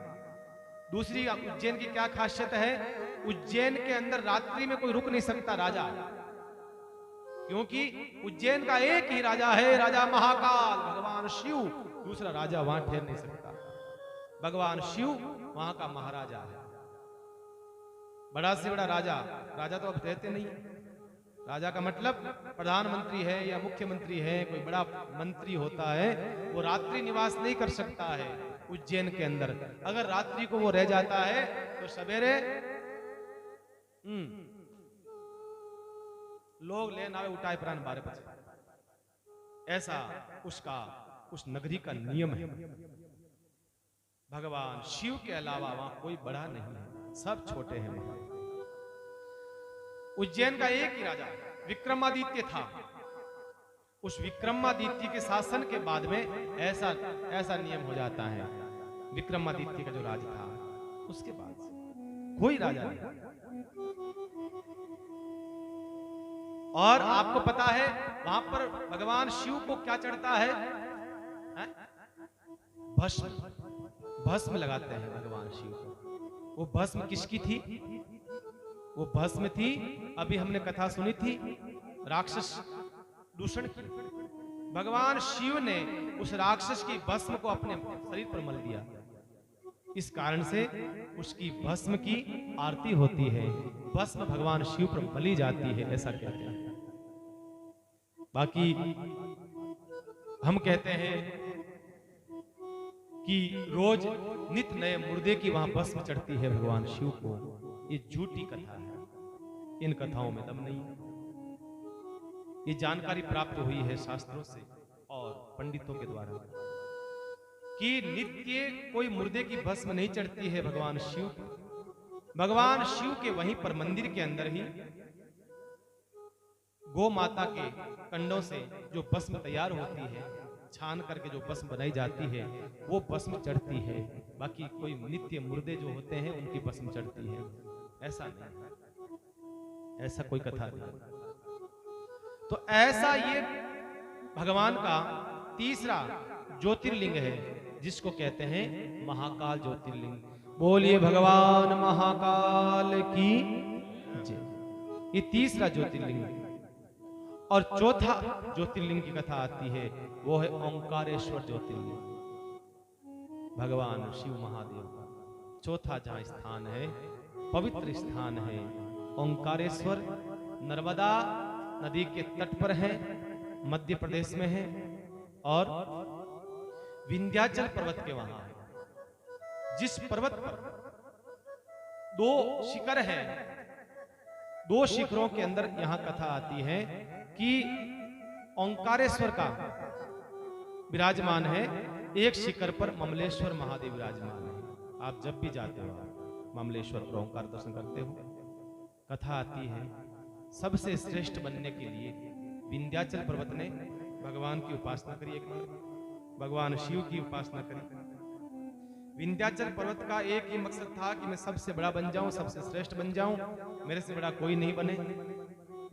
दूसरी उज्जैन की क्या खासियत है? उज्जैन के अंदर रात्रि में कोई रुक नहीं सकता राजा, क्योंकि उज्जैन का एक ही राजा है, राजा महाकाल भगवान शिव। दूसरा राजा वहां ठहर नहीं सकता। भगवान शिव वहां का महाराजा है। बड़ा से बड़ा राजा, राजा तो अब रहते नहीं है। राजा का मतलब प्रधानमंत्री है या मुख्यमंत्री है, कोई बड़ा मंत्री होता है, वो रात्रि निवास नहीं कर सकता है उज्जैन के अंदर। अगर रात्रि को वो रह जाता है तो सवेरे लोग ले नावे उठाए प्राण 12 बजे। ऐसा उसका उस नगरी का नियम है। भगवान शिव के अलावा वहां कोई बड़ा नहीं है, सब छोटे हैं वहां। उज्जैन का एक ही राजा विक्रमादित्य था। उस विक्रमादित्य के शासन के बाद में ऐसा नियम हो जाता है। विक्रमादित्य का जो राज था उसके बाद से कोई राजा नहीं। और आपको पता है वहां पर भगवान शिव को क्या चढ़ता है? भस्म। भस्म लगाते हैं भगवान शिव को। वो भस्म किसकी थी? वो भस्म थी, अभी हमने कथा सुनी थी, राक्षस दूषण की। भगवान शिव ने उस राक्षस की भस्म को अपने शरीर पर मल दिया। इस कारण से उसकी भस्म की आरती होती है। भस्म भगवान शिव पर मली जाती है, ऐसा कहते हैं। बाकी हम कहते हैं कि रोज नित नए मुर्दे की वहां भस्म चढ़ती है भगवान शिव को। ये झूठी कथा है, इन कथाओं में दम नहीं है। ये जानकारी प्राप्त हुई है शास्त्रों से और पंडितों के द्वारा कि नित्य कोई मुर्दे की भस्म नहीं चढ़ती है भगवान शिव को। भगवान शिव के वहीं पर मंदिर के अंदर ही गौ माता के कंडों से जो भस्म तैयार होती है, छान करके जो भस्म बनाई जाती है, वो भस्म चढ़ती है। बाकी कोई नित्य मुर्दे जो होते हैं उनकी भस्म चढ़ती है, ऐसा नहीं, ऐसा कोई कथा नहीं। तो ऐसा ये भगवान का तीसरा ज्योतिर्लिंग है जिसको कहते हैं महाकाल ज्योतिर्लिंग। बोलिए भगवान महाकाल की जय। ये तीसरा ज्योतिर्लिंग है। और चौथा ज्योतिर्लिंग की कथा आती है, वो है ओंकारेश्वर ज्योतिर्लिंग, भगवान शिव महादेव का चौथा जहां स्थान है, पवित्र स्थान है ओंकारेश्वर। नर्मदा नदी के तट पर है, मध्य प्रदेश में है और विंध्याचल पर्वत के वहां है। जिस पर्वत पर 2 शिखर हैं, 2 शिखरों के अंदर यहां कथा आती है कि ओंकारेश्वर का विराजमान है, एक शिखर पर ममलेश्वर महादेव विराजमान है। आप जब भी जाते हो ममलेश्वर पर ओंकार दर्शन करते हो, कथा आती है सबसे श्रेष्ठ बनने के लिए विंध्याचल पर्वत ने भगवान की उपासना करी। एक भगवान शिव की उपासना करी। विंध्याचल पर्वत का एक ही मकसद था कि मैं सबसे बड़ा बन जाऊं, सबसे श्रेष्ठ बन जाऊं, मेरे से बड़ा कोई नहीं बने।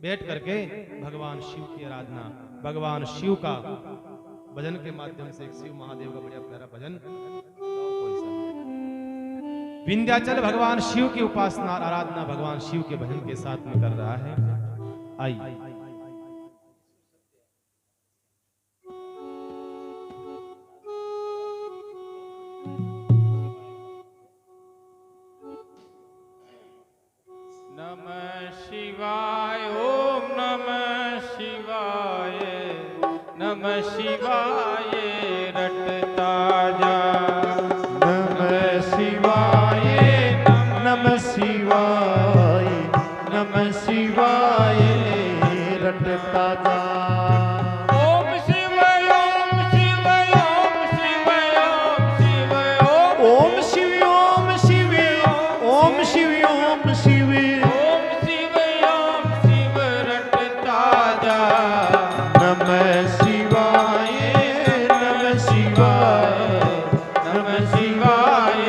बैठ करके भगवान शिव की आराधना, भगवान शिव का भजन के माध्यम से, शिव महादेव का बड़ा प्यारा भजन। विंध्याचल भगवान शिव की उपासना आराधना भगवान शिव के भजन के साथ में कर रहा है। आइए नमः शिवाय, ओम नमः शिवाय, नमः शिवाय रटता जा। नमः शिवाय, नमः शिवाय, नमः शिवाय रटता जा। ओम शिव ओम शिव ओम शिव ओम शिव ओम शिव ओम शिव ओम शिव ओम शिव ओम शिव रटता जा। नमः शिवाय, नमः शिवाय, नमः शिवाय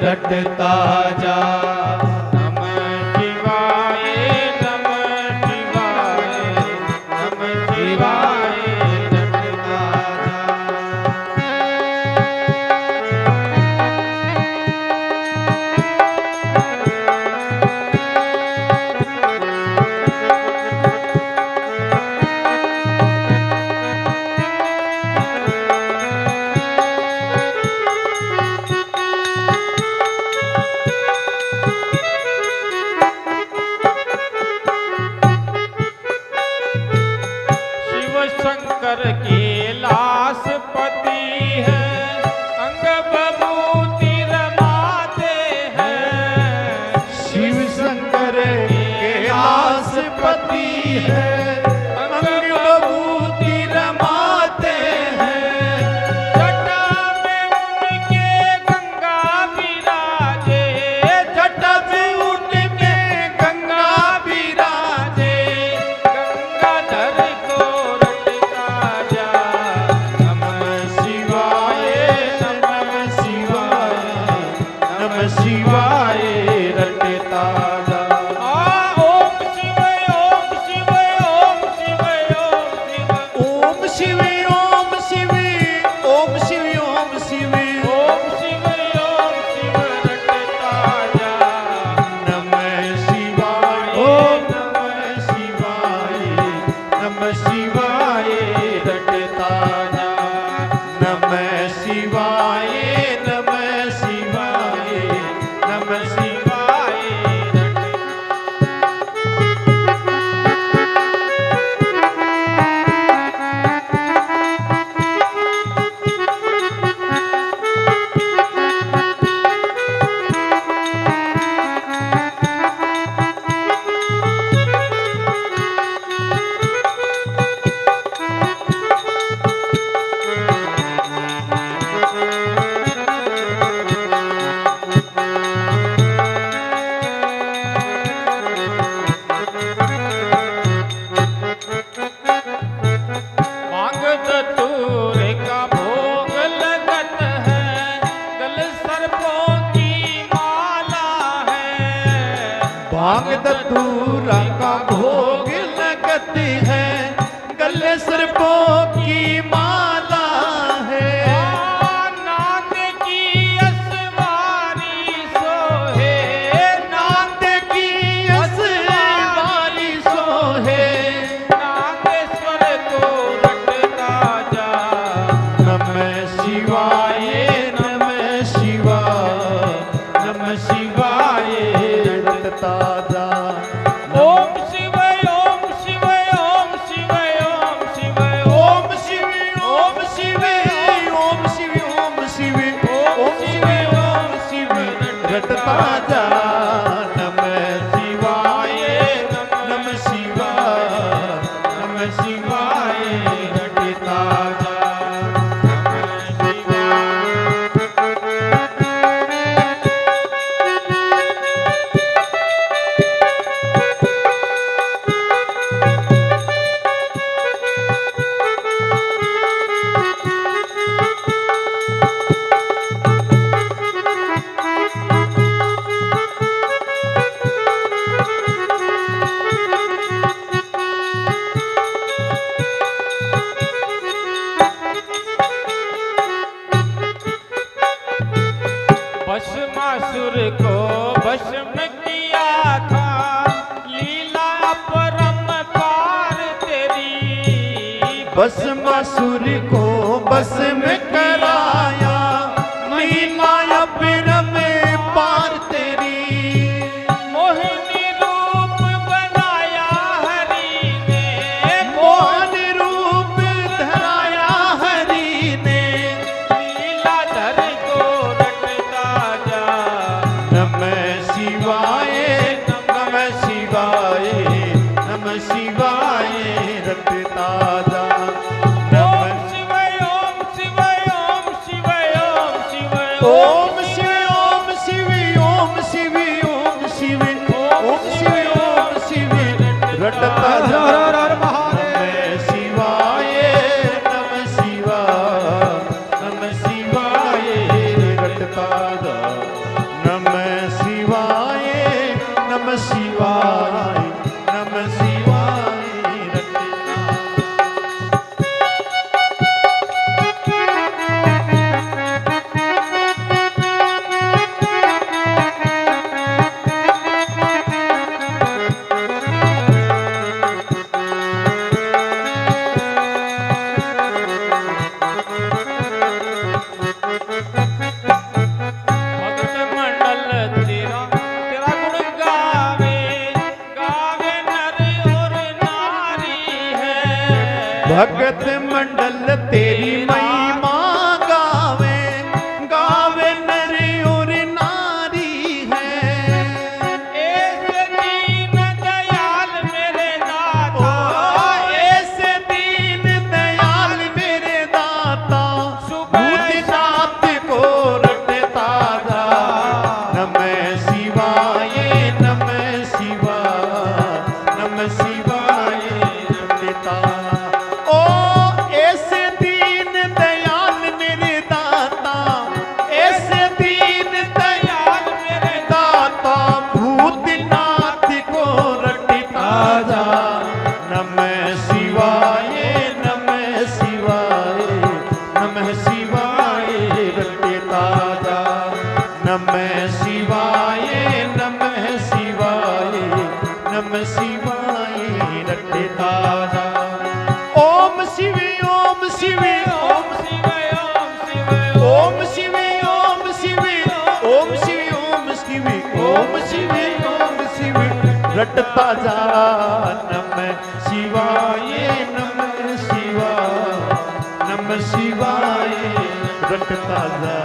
रटता जा। नमः शिवाय, नमः शिवाय, पति है, अंग बभूति रमाते हैं। जटा में उनके गंगा विराजे, जटा में उनके गंगा विराजे, गंगाधर को रटता जा। नमः शिवाय, नमः शिवाय, नमः शिवाय रटता जा। ओम शिव ओम शिव ओम शिव ओम शिव ओम शिव, ओम शिव, ओम शिव, ओम शिव, ओम शिव रटता जा। नमः शिवाय, नमः शिवाय, नमः शिवाय रटता जा। नमः शिवाय, नमः शिवाय, नमः शिवाय मांग धतूर का भोग लगत है, गल सर्पों की माला है। भांग धतूरा का भोग लगत है, गले सर्पों की माला है। नाद की असवारी सोहे, नाद की असवारी सोहे, नागेश्वर को रटता जा। नमः शिवाय, नमः शिवाय, नमः शिवाय रटता जा। ओम शिव ओम शिव ओम शिव ओम शिव ओम शिव, ओम शिव, ओम शिव, ओम शिव, ओम शिव, ओम शिव रटता जा। नमः शिवाय, नमः शिवाय, नमः शिवाय रटता जा। भस्मासुर को भस्म किया था, लीला परम पार तेरी। भस्मासुर को भस्म कराया, महिमा अपरम पार तेरी। मोहिनी रूप बनाया हरि ने, मोहन रूप धराया हरि ने। लीलाधर को रटता जा। नमः शिवाय, नमः शिवाय, नमः शिवाय रटता जा। ओम शिव ओम शिव ओम शिव ओम शिव ओम शिव, ओम शिव, ओम शिव, ओम शिव, ओम शिव, ओम शिव रटता जा। नमः शिवाय, नमः शिवाय, नमः शिवाय रटता जा। नमः शिवाय, नमः शिवाय, नमः शिवाय रटता। भक्त मंडल तेरा तेरा गुण गावे, गावे नर और नारी है। भगत मंडल तेरी महिमा गावे, गावे नर और नारी है। ऐसे दीन दयाल मेरे नमः शिवाय रटता। ओ ऐसे दीन दयाल मेरे दाता, ऐसे दीन दयाल मेरे दाता, भूतनाथ को रटता जा। नमः शिवाय नमः शिवाय नमः शिवाय रटता जा। नमः शिवाय नमः शिवाय नमः शिवाय रटता जा। ओम शिवे ओम शिवे ओम शिवाय ओम शिवाय ओम शिवे ओम शिवे ओम शिवे ओम शिवे ओम शिवे ओम शिवे रटता जा। नमः शिवाय नमः शिवाय नमः शिवाय रटता जा।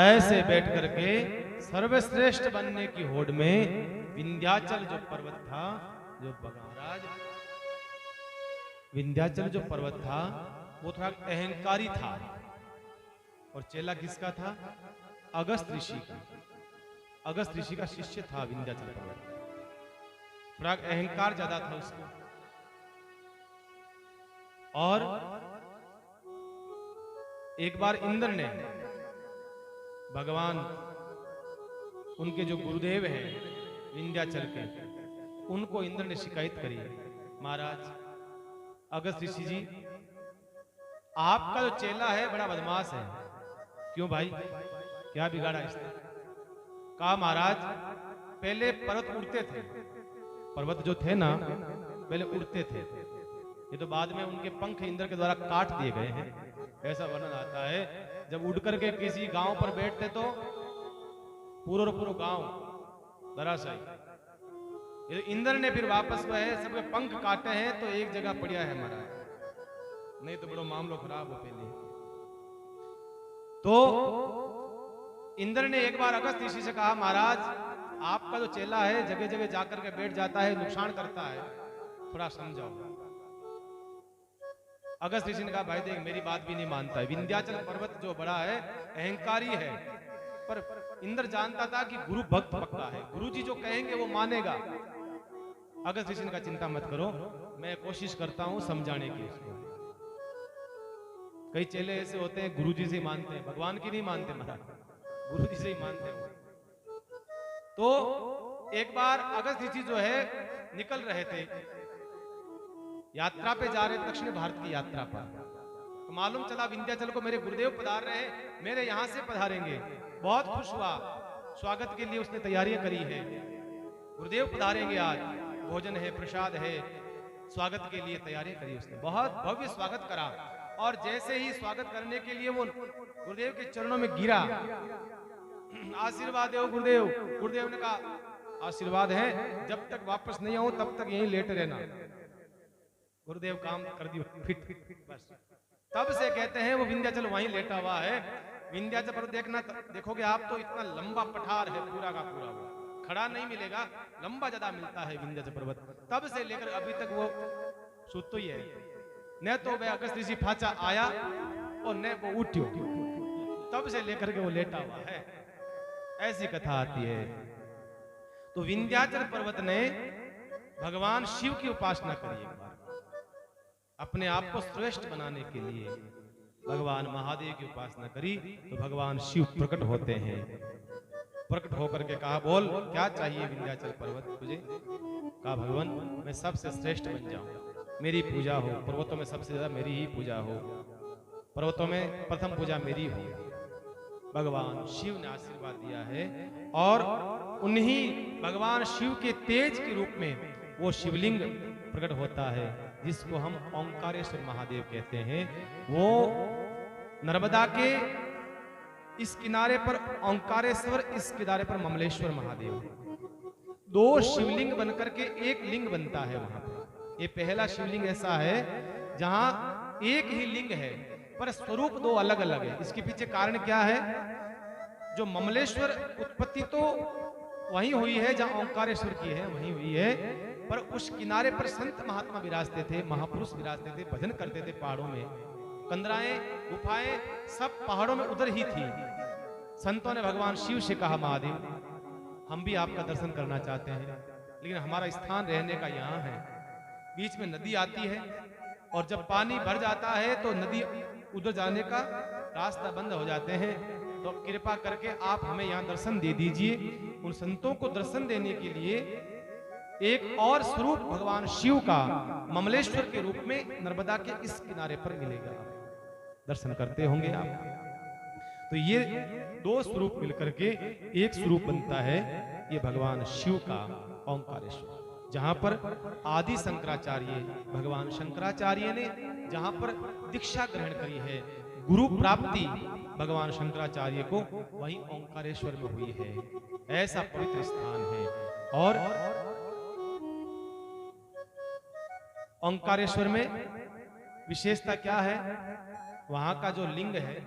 ऐसे बैठ करके सर्वश्रेष्ठ बनने की होड़ में विंध्याचल जो पर्वत था, जो महाराज विंध्याचल जो पर्वत था वो थोड़ा अहंकारी था। और चेला किसका था? अगस्त ऋषि का। अगस्त ऋषि का शिष्य था विंध्याचल पर्वत। थोड़ा अहंकार ज्यादा था उसको। और एक बार इंद्र ने भगवान उनके जो गुरुदेव हैं विंध्याचल के, उनको इंद्र ने शिकायत करी, महाराज अगस्त ऋषि जी, आपका जो चेला है बड़ा बदमाश है। क्यों भाई, क्या बिगाड़ा इसने? कहा महाराज पहले पर्वत उड़ते थे, पर्वत जो थे ना पहले उड़ते थे, ये तो बाद में उनके पंख इंद्र के द्वारा काट दिए गए हैं। ऐसा वर्णन आता है जब उड़ करके किसी गांव पर बैठते तो पूरा पूरा गांव धराशायी। ये इंद्र ने फिर वापस वह सबके पंख काटे हैं तो एक जगह पड़ा है हमारा, नहीं तो बड़ो मामलो खराब हो पहले। तो इंद्र ने एक बार अगस्त ऋषि से कहा, महाराज आपका जो चेला है जगह जगह जाकर के बैठ जाता है, नुकसान करता है, थोड़ा समझाओ। अगस्त ऋषि ने कहा, भाई देख मेरी बात भी नहीं मानता है। विंध्याचल पर्वत जो बड़ा है अहंकारी है, पर इंद्र जानता था कि गुरु भक्त पक्का है, गुरु जी जो कहेंगे वो मानेगा। अगस्त ऋषि ने कहा, चिंता मत करो, मैं कोशिश करता हूं समझाने की उसको। कई चेले ऐसे होते हैं गुरु जी से मानते हैं, भगवान की नहीं मानते, महाराज गुरु जी से ही मानते हैं। तो एक बार अगस्त ऋषि जो है निकल रहे थे, यात्रा पे जा रहे, दक्षिण भारत की यात्रा पर। तो मालूम चला विंध्याचल को मेरे गुरुदेव पधार रहे हैं, मेरे यहां से पधारेंगे। बहुत खुश हुआ, स्वागत के लिए उसने तैयारियां करी है, गुरुदेव पधारेंगे आज, भोजन है, प्रसाद है, स्वागत के लिए तैयारी करी उसने। बहुत भव्य स्वागत करा। और जैसे ही स्वागत करने के लिए वो गुरुदेव के चरणों में गिरा, आशीर्वाद दो गुरुदेव। गुरुदेव ने कहा, आशीर्वाद है, जब तक वापस नहीं आऊं तब तक यहीं लेटे रहना। गुरुदेव काम कर दियो फिट बस। तब से कहते हैं वो विंध्याचल वहीं लेटा हुआ है। विंध्याचल पर्वत देखना, देखोगे आप तो इतना लंबा पठार है, पूरा का पूरा, वो खड़ा नहीं मिलेगा, लंबा ज्यादा मिलता है विंध्याचल पर्वत। तब से लेकर अभी तक वो सुतो ही है, न तो वह अगस्त ऋषि फाचा आया और न वो उठ्यो, तब से लेकर के वो लेटा हुआ है। ऐसी कथा आती है। तो विंध्याचल पर्वत ने भगवान शिव की उपासना करी। एक बार अपने आप को श्रेष्ठ बनाने के लिए भगवान महादेव की उपासना करी, तो भगवान शिव प्रकट होते हैं। प्रकट होकर के कहा, बोल क्या चाहिए विंध्याचल पर्वत तुझे? कहा, भगवान मैं सबसे श्रेष्ठ बन जाऊं, मेरी पूजा हो, पर्वतों में सबसे ज्यादा मेरी ही पूजा हो, पर्वतों में प्रथम पूजा मेरी हो। भगवान शिव ने आशीर्वाद दिया है। और उन्हीं भगवान शिव के तेज के रूप में वो शिवलिंग प्रकट होता है, जिसको हम ओंकारेश्वर महादेव कहते हैं। वो नर्मदा के इस किनारे पर ओंकारेश्वर, इस किनारे पर ममलेश्वर महादेव। दो शिवलिंग बनकर के एक लिंग बनता है वहां पर। ये पहला शिवलिंग ऐसा है जहां एक ही लिंग है पर स्वरूप दो अलग अलग है। इसके पीछे कारण क्या है? जो ममलेश्वर उत्पत्ति तो वहीं हुई है जहां ओंकारेश्वर की है, वहीं हुई है, पर उस किनारे पर संत महात्मा विराजते थे, महापुरुष विराजते थे, भजन करते थे पहाड़ों में। कंदराएं, गुफाएं सब पहाड़ों में उधर ही थी। संतों ने भगवान शिव से कहा, महादेव हम भी आपका दर्शन करना चाहते हैं, लेकिन हमारा स्थान रहने का यहाँ है। बीच में नदी आती है और जब पानी भर जाता है तो नदी उधर जाने का रास्ता बंद हो जाते हैं। तो कृपा करके आप हमें यहाँ दर्शन दे दीजिए। उन संतों को दर्शन देने के लिए एक और स्वरूप भगवान शिव का ममलेश्वर के रूप में नर्मदा के इस किनारे पर मिलेगा। दर्शन करते होंगे आप। तो ये दो स्वरूप मिलकर के एक स्वरूप बनता है, ये भगवान शिव का ओंकारेश्वर, जहां पर आदि शंकराचार्य भगवान शंकराचार्य ने जहां पर दीक्षा ग्रहण करी है, गुरु प्राप्ति भगवान शंकराचार्य को वहीं ओंकारेश्वर में हुई है। ऐसा पवित्र स्थान है। और ओंकारेश्वर में विशेषता क्या है? वहां का जो लिंग है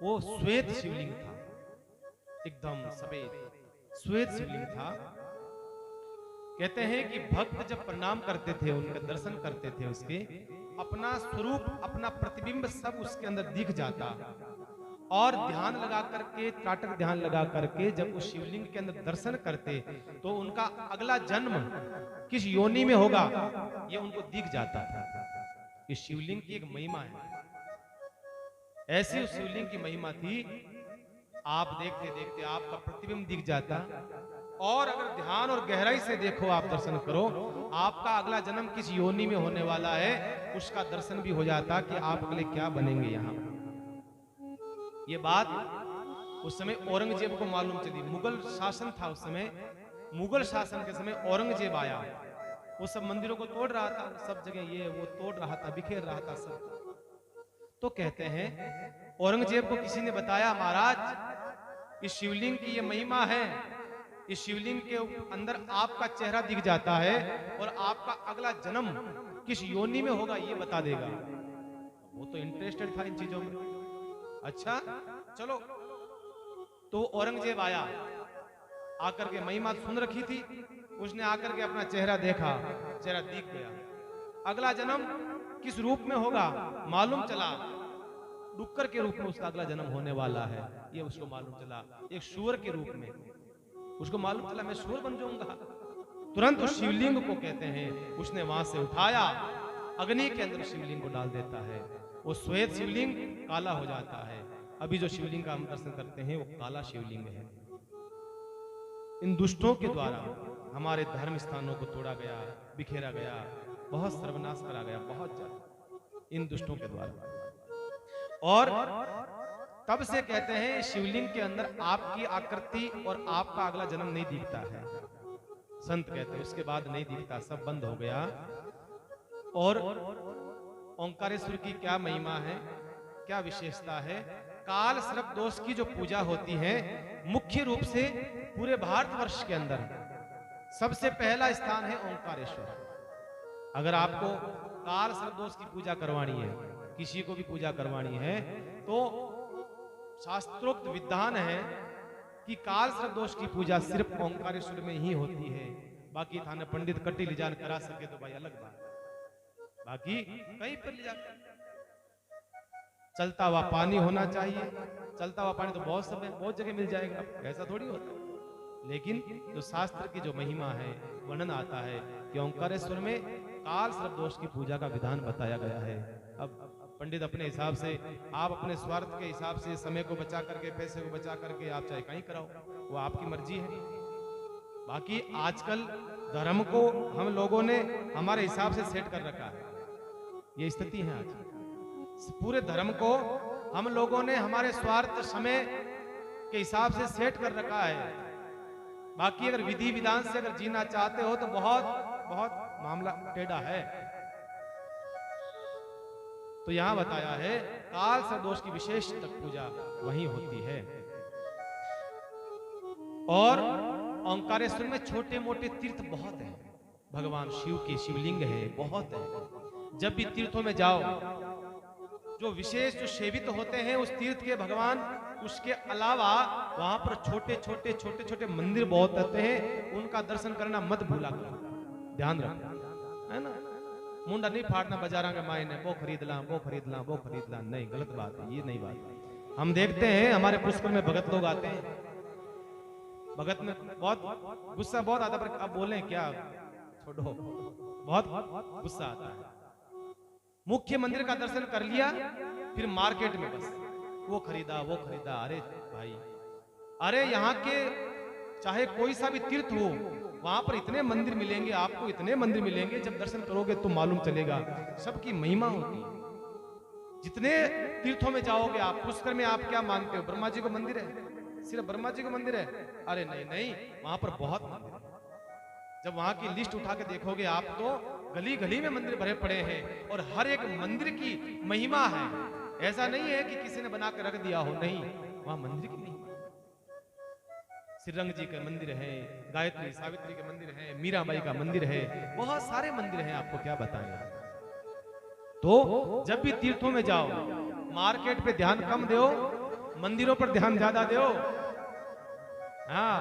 वो श्वेत शिवलिंग था, एकदम सफेद श्वेत शिवलिंग था। कहते हैं कि भक्त जब प्रणाम करते थे, उनका दर्शन करते थे, उसके अपना स्वरूप अपना प्रतिबिंब सब उसके अंदर दिख जाता। और ध्यान लगा करके, त्राटक ध्यान लगा करके जब उस शिवलिंग के अंदर दर्शन करते तो उनका अगला जन्म किस योनि में होगा ये उनको दिख जाता था। इस शिवलिंग की एक महिमा है, ऐसी उस शिवलिंग की महिमा थी। आप देखते देखते आपका प्रतिबिंब दिख जाता, और अगर ध्यान और गहराई से देखो, आप दर्शन करो, आपका अगला जन्म किस योनि में होने वाला है उसका दर्शन भी हो जाता कि आप अगले क्या बनेंगे यहाँ। ये बात उस समय औरंगजेब को मालूम चली। मुगल शासन था उस समय। मुगल शासन के समय औरंगजेब आया, वो सब मंदिरों को तोड़ रहा था, सब जगह ये वो तोड़ रहा था, बिखेर रहा था सब। तो कहते हैं औरंगजेब को किसी ने बताया, महाराज इस शिवलिंग की ये महिमा है, इस शिवलिंग के अंदर आपका चेहरा दिख जाता है और आपका अगला जन्म किस योनि में होगा ये बता देगा। वो तो इंटरेस्टेड था इन चीजों में। अच्छा चलो, तो औरंगजेब आया, आकर के महिमा सुन रखी थी, उसने आकर के अपना चेहरा देखा, चेहरा दिख गया। अगला जन्म किस रूप में होगा मालूम चला, डुक्कर के रूप में उसका अगला जन्म होने वाला है, ये उसको मालूम चला। एक सूअर के रूप में उसको मालूम चला, मैं सूअर बन जाऊंगा। तुरंत उस शिवलिंग को कहते हैं उसने वहां से उठाया, अग्नि के अंदर शिवलिंग को डाल देता है। वो श्वेत शिवलिंग काला हो जाता है। अभी जो शिवलिंग का हम दर्शन करते हैं वो काला शिवलिंग है। इन दुष्टों के द्वारा हमारे धर्म स्थानों को तोड़ा गया, बिखेरा गया, बहुत सर्वनाश करा गया, बहुत ज्यादा इन दुष्टों के द्वारा। और तब से कहते हैं शिवलिंग के अंदर आपकी आकृति और आपका अगला जन्म नहीं दिखता है। संत कहते हैं उसके बाद नहीं दिखता, सब बंद हो गया। और ओंकारेश्वर की क्या महिमा है, क्या विशेषता है? काल सर्प दोष की जो पूजा होती है मुख्य रूप से पूरे भारतवर्ष के अंदर सबसे पहला स्थान है ओंकारेश्वर। अगर आपको काल सर्प दोष की पूजा करवानी है, किसी को भी पूजा करवानी है, तो शास्त्रोक्त विधान है कि काल सर्प दोष की पूजा सिर्फ ओंकारेश्वर में ही होती है। बाकी थाने पंडित कट्टी ले जान करा सके तो भाई अलग बात, बाकी कहीं पर ले जाकर चलता हुआ पानी होना चाहिए। चलता हुआ पानी तो बहुत समय बहुत जगह मिल जाएगा, ऐसा थोड़ी होता। लेकिन जो शास्त्र की जो महिमा है, वर्णन आता है कि ओंकारेश्वर में काल सर्प दोष की पूजा का विधान बताया गया है। अब पंडित अपने हिसाब से, आप अपने स्वार्थ के हिसाब से समय को बचा करके, पैसे को बचा करके आप चाहे कहीं कराओ, वो आपकी मर्जी है। बाकी आजकल धर्म को हम लोगों ने हमारे हिसाब से सेट कर रखा है, ये स्थिति है आज। पूरे धर्म को हम लोगों ने हमारे स्वार्थ समय के हिसाब से सेट कर रखा है। बाकी अगर विधि विधान से अगर जीना चाहते हो तो बहुत बहुत मामला टेढ़ा है। तो यहां बताया है काल सर्प दोष की विशेष पूजा वहीं होती है। और ओंकारेश्वर में छोटे मोटे तीर्थ बहुत हैं, भगवान शिव के शिवलिंग है, बहुत है। जब भी तीर्थों में जाओ, जो विशेष जो सेवित होते हैं उस तीर्थ के भगवान, उसके अलावा वहां पर छोटे छोटे छोटे छोटे मंदिर बहुत होते हैं, उनका दर्शन करना मत भूला करो, ध्यान रखना, है ना। मुंडा नहीं फाड़ना बाजारा के मायने, वो खरीद ला, वो खरीद ला, वो खरीद ला, नहीं, गलत बात है, ये नहीं बात। हम देखते हैं हमारे पुष्कर में भगत लोग आते हैं, भगत में बहुत गुस्सा बहुत आता, पर अब बोले क्या, छोड़ो, बहुत गुस्सा आता है। मुख्य मंदिर का दर्शन कर लिया, फिर मार्केट में बस वो खरीदा वो खरीदा। अरे भाई, अरे यहाँ के चाहे कोई सा भी तीर्थ हो, वहां पर इतने मंदिर मिलेंगे आपको, इतने मंदिर मिलेंगे, जब दर्शन करोगे तो मालूम चलेगा सबकी महिमा होती है। जितने तीर्थों में जाओगे आप, पुष्कर में आप क्या मानते हो, ब्रह्मा जी को मंदिर है, सिर्फ ब्रह्मा जी को मंदिर है? अरे नहीं नहीं, वहां पर बहुत मंदिर है। जब वहां की लिस्ट उठा के देखोगे आप, तो गली गली में मंदिर भरे पड़े हैं, और हर एक मंदिर की महिमा है। ऐसा नहीं है कि किसी ने बना के रख दिया हो, नहीं, वहां मंदिर की महिमा। श्रीरंग जी का मंदिर है, गायत्री सावित्री के मंदिर है, मीराबाई का मंदिर है, बहुत सारे मंदिर हैं, आपको क्या बताएं। तो जब भी तीर्थों में जाओ, मार्केट पे ध्यान कम दो, मंदिरों पर ध्यान ज्यादा दो। हाँ,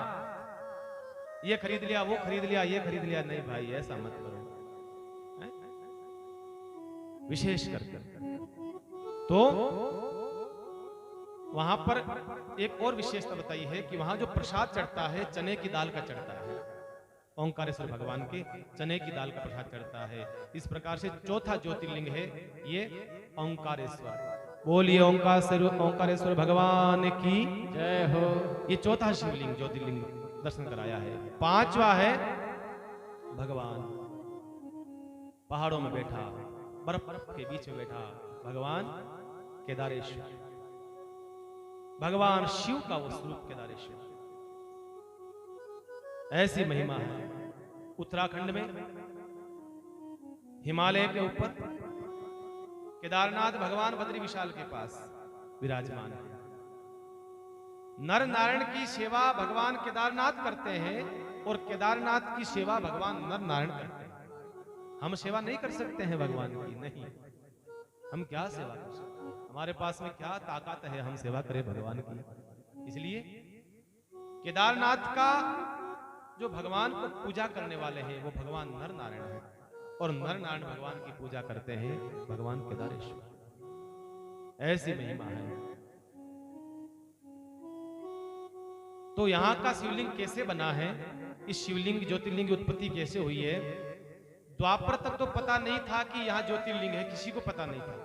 ये खरीद लिया, वो खरीद लिया, ये खरीद लिया, नहीं भाई, ऐसा मत करो, विशेष कर। तो वहां पर एक और विशेषता बताई है कि वहां जो प्रसाद चढ़ता है, चने की दाल का चढ़ता है। ओंकारेश्वर भगवान के चने की दाल का प्रसाद चढ़ता है। इस प्रकार से चौथा ज्योतिर्लिंग है ये ओंकारेश्वर। बोलिए ओंकारेश्वर भगवान की जय हो। ये चौथा शिवलिंग ज्योतिर्लिंग दर्शन कराया है। पांचवा है भगवान पहाड़ों में बैठा, बर्फ के बीच में बैठा भगवान केदारेश्वर, भगवान शिव का वो स्वरूप केदारेश्वर। ऐसी महिमा है। उत्तराखंड में हिमालय के ऊपर केदारनाथ भगवान बद्री विशाल के पास विराजमान है। नर नारायण की सेवा भगवान केदारनाथ करते हैं, और केदारनाथ की सेवा भगवान नर नारायण करते हैं। हम सेवा नहीं कर सकते हैं भगवान की, नहीं, हम क्या सेवा कर सकते हैं, हमारे पास में क्या ताकत है हम सेवा करें भगवान की। इसलिए केदारनाथ का जो भगवान को पूजा करने वाले हैं वो भगवान नर नारायण है, और नर नारायण भगवान की पूजा करते हैं भगवान केदारेश्वर। ऐसी महिमा है। तो यहाँ का शिवलिंग कैसे बना है, इस शिवलिंग ज्योतिर्लिंग की उत्पत्ति कैसे हुई है? द्वापर तक तो पता नहीं था कि यहाँ ज्योतिर्लिंग है, किसी को पता नहीं था।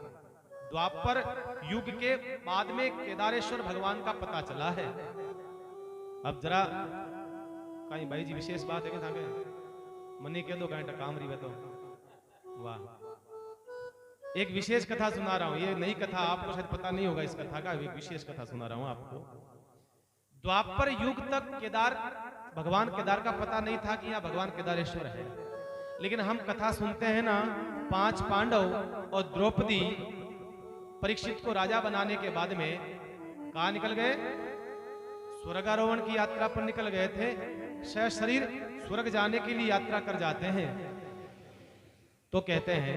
द्वापर युग के बाद में केदारेश्वर भगवान का पता चला है। अब जरा कहीं भाई जी विशेष बात है कि थाके मनी कह दो कहीं काम रही तो वाह। एक विशेष कथा सुना रहा हूं, ये नई कथा, आपको शायद पता नहीं होगा इस कथा का, एक विशेष कथा सुना रहा हूं आपको। द्वापर युग तक भगवान केदार का पता नहीं था कि यहाँ भगवान केदारेश्वर है। लेकिन हम कथा सुनते हैं ना, 5 पांडव और द्रौपदी परीक्षित को राजा बनाने के बाद में कहाँ निकल गए? स्वर्गारोहण की यात्रा पर निकल गए थे। शरीर स्वर्ग जाने के लिए यात्रा कर जाते हैं। तो कहते हैं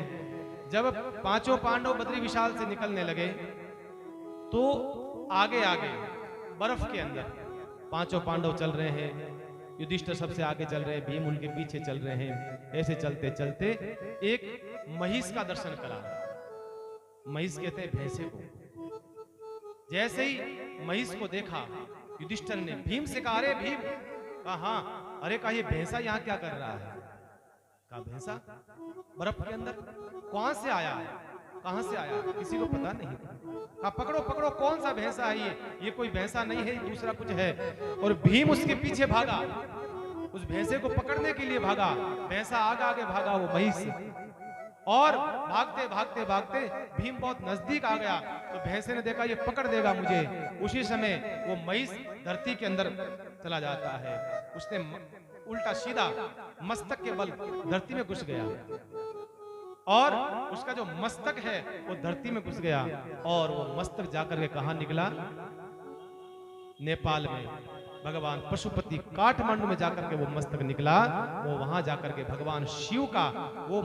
जब 5 पांडव बद्री विशाल से निकलने लगे, तो आगे आगे बर्फ के अंदर 5 पांडव चल रहे हैं, युधिष्ठिर सबसे आगे चल रहे हैं, भीम उनके पीछे चल रहे हैं। ऐसे चलते चलते एक महिष का दर्शन करा। महिष कहते हैं भैंसे को। जैसे ही महिष को देखा युधिष्ठिर ने भीम से कहा, अरे भीम, कहा हाँ, अरे कहा ये भैंसा यहाँ क्या कर रहा है? कहा भैंसा बर्फ के अंदर कहां से आया है, कहां से आया, किसी को पता नहीं। कहा पकड़ो पकड़ो, कौन सा भैंसा है ये कोई भैंसा नहीं है, दूसरा कुछ है। और भीम उसके पीछे भागा, उस भैंसे को पकड़ने के लिए भागा। भैंसा आगे आगे भागा, वो महिष, और भागते भागते भागते भीम बहुत नजदीक आ गया। तो भैंसे ने देखा ये पकड़ देगा मुझे। उसी समय वो महिष धरती के अंदर चला जाता है। उसने उल्टा सीधा मस्तक के बल धरती में घुस गया, और उसका जो मस्तक है वो धरती में घुस गया। और वो मस्तक जाकर के कहां निकला? नेपाल में भगवान पशुपति काठमांडू में जाकर के वो मस्तक निकला। वो वहां जाकर के भगवान शिव का, वो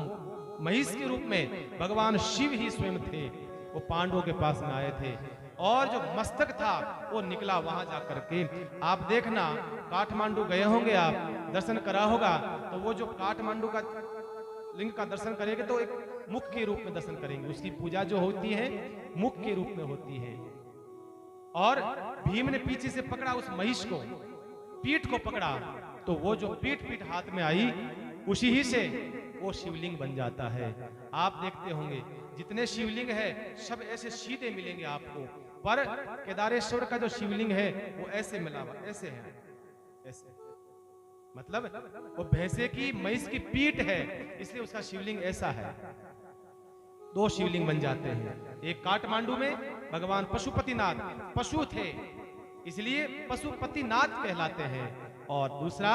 महिष के रूप में भगवान शिव ही स्वयं थे, वो पांडवों के पास में आए थे। और जो मस्तक था वो निकला वहां जाकर के। आप देखना, काठमांडू गए होंगे आप, दर्शन करा होगा, तो वो जो काठमांडू का लिंग का दर्शन करेंगे तो एक मुख के रूप में दर्शन करेंगे। उसकी पूजा जो होती है मुख के रूप में होती है। और भीम ने पीछे से पकड़ा उस महिष को, पीठ को पकड़ा तो वो जो पीठ हाथ में आई उसी ही से वो शिवलिंग बन जाता है। आप देखते होंगे जितने शिवलिंग है सब ऐसे सीधे मिलेंगे आपको, पर केदारेश्वर का जो शिवलिंग है वो ऐसे मिला हुआ, ऐसे है, ऐसे मतलब वो भैंसे की महिष की पीठ है, इसलिए उसका शिवलिंग ऐसा है। दो शिवलिंग बन जाते हैं, एक काठमांडू में भगवान पशुपतिनाथ पशु थे इसलिए पशुपतिनाथ कहलाते हैं, और दूसरा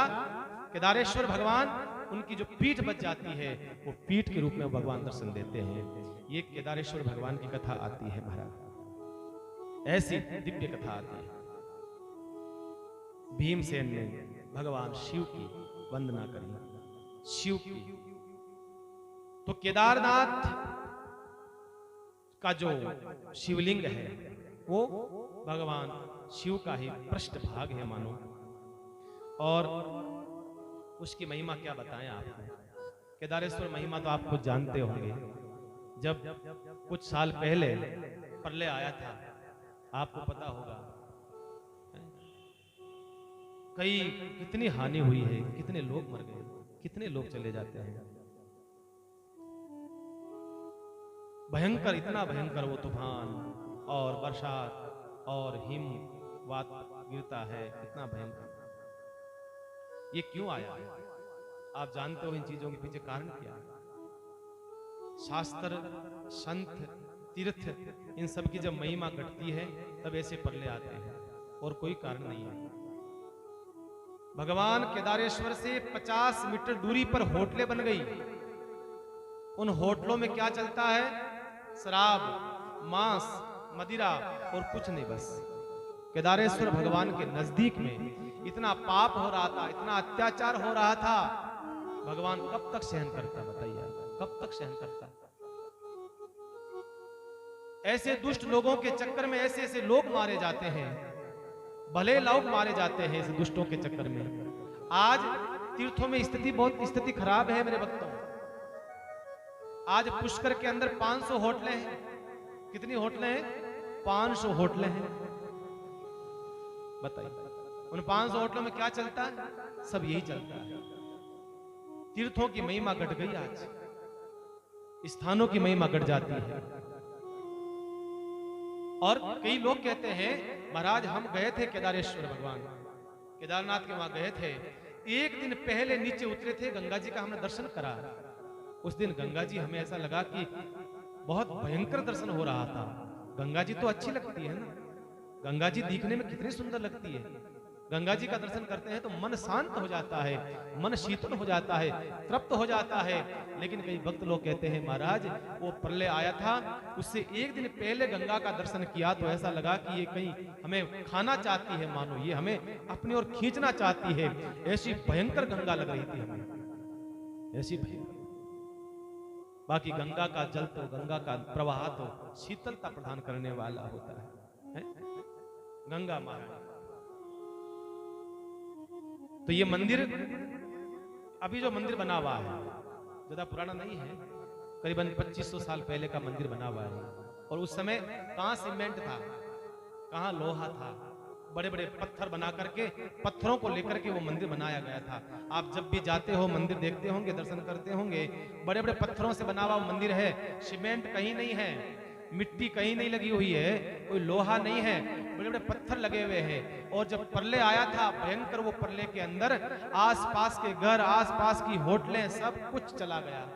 केदारेश्वर भगवान उनकी जो पीठ बच जाती है वो पीठ के रूप में भगवान दर्शन देते हैं। ये केदारेश्वर भगवान की कथा आती है महाराज, ऐसी दिव्य कथा आती है। भीमसेन ने भगवान शिव की वंदना करी, शिव की। तो केदारनाथ का जो शिवलिंग है वो भगवान शिव का ही पृष्ठभाग है मानो, और उसकी महिमा क्या बताएं आपको। केदारेश्वर महिमा तो आप खुद जानते होंगे। जब कुछ साल पहले प्रलय आया था, आपको पता होगा कितनी हानि हुई है, कितने लोग मर गए, कितने लोग चले जाते हैं। भयंकर, इतना भयंकर वो तूफान और बरसात और हिमवात गिरता है, इतना भयंकर। ये क्यों आया? आप जानते हो इन चीजों के पीछे कारण क्या है? शास्त्र, संत, तीर्थ, इन सब की जब महिमा घटती है तब ऐसे प्रलय आते हैं, और कोई कारण नहीं है। भगवान केदारेश्वर से 50 मीटर दूरी पर होटलें बन गई। उन होटलों में क्या चलता है? शराब, मांस, मदिरा और कुछ नहीं। बस केदारेश्वर भगवान के नजदीक में इतना पाप हो रहा था, इतना अत्याचार हो रहा था, भगवान कब तक सहन करता? बताइए, कब तक सहन करता? ऐसे दुष्ट लोगों के चक्कर में ऐसे ऐसे लोग मारे जाते हैं, भले लोग मारे जाते हैं इस दुष्टों के चक्कर में। आज तीर्थों में स्थिति खराब है मेरे भक्तों। आज पुष्कर के अंदर 500 होटलें हैं। कितनी होटलें हैं? 500 होटलें हैं। बताइए, उन 500 होटलों में क्या चलता है? सब यही चलता है। तीर्थों की महिमा घट गई, आज स्थानों की महिमा घट जाती है। और कई लोग कहते हैं महाराज हम गए थे केदारेश्वर, भगवान केदारनाथ के वहां गए थे, एक दिन पहले नीचे उतरे थे, गंगा जी का हमने दर्शन करा। उस दिन गंगा जी हमें ऐसा लगा कि बहुत भयंकर दर्शन हो रहा था। गंगा जी तो अच्छी लगती है ना, गंगा जी दिखने में कितनी सुंदर लगती है। गंगा जी का दर्शन करते हैं तो मन शांत हो जाता है, मन शीतल हो जाता है, तृप्त हो जाता है। लेकिन कई भक्त लोग कहते हैं महाराज वो प्रलय आया था, उससे एक दिन पहले गंगा का दर्शन किया तो ऐसा लगा कि ये कहीं हमें खाना चाहती है, मानो ये हमें अपनी ओर खींचना चाहती है। ऐसी भयंकर गंगा लग रही थी हमें, ऐसी भयंकर। बाकी गंगा का जल तो, गंगा का प्रवाह तो शीतलता प्रदान करने वाला होता है? गंगा महाराज। तो ये मंदिर, अभी जो मंदिर बना हुआ है ज्यादा पुराना नहीं है, करीबन 2500 साल पहले का मंदिर बना हुआ है। और उस समय कहां सीमेंट था, कहां लोहा था, बड़े बड़े पत्थर बना करके, पत्थरों को लेकर के वो मंदिर बनाया गया था। आप जब भी जाते हो मंदिर देखते होंगे, दर्शन करते होंगे, बड़े बड़े पत्थरों से बना हुआ मंदिर है। सीमेंट कहीं नहीं है, मिट्टी कहीं नहीं लगी हुई है, कोई लोहा नहीं है, बड़े बड़े पत्थर लगे हुए हैं। और जब प्रलय आया था भयंकर, वो प्रलय के अंदर आसपास के घर, आसपास की होटलें, सब कुछ चला गया,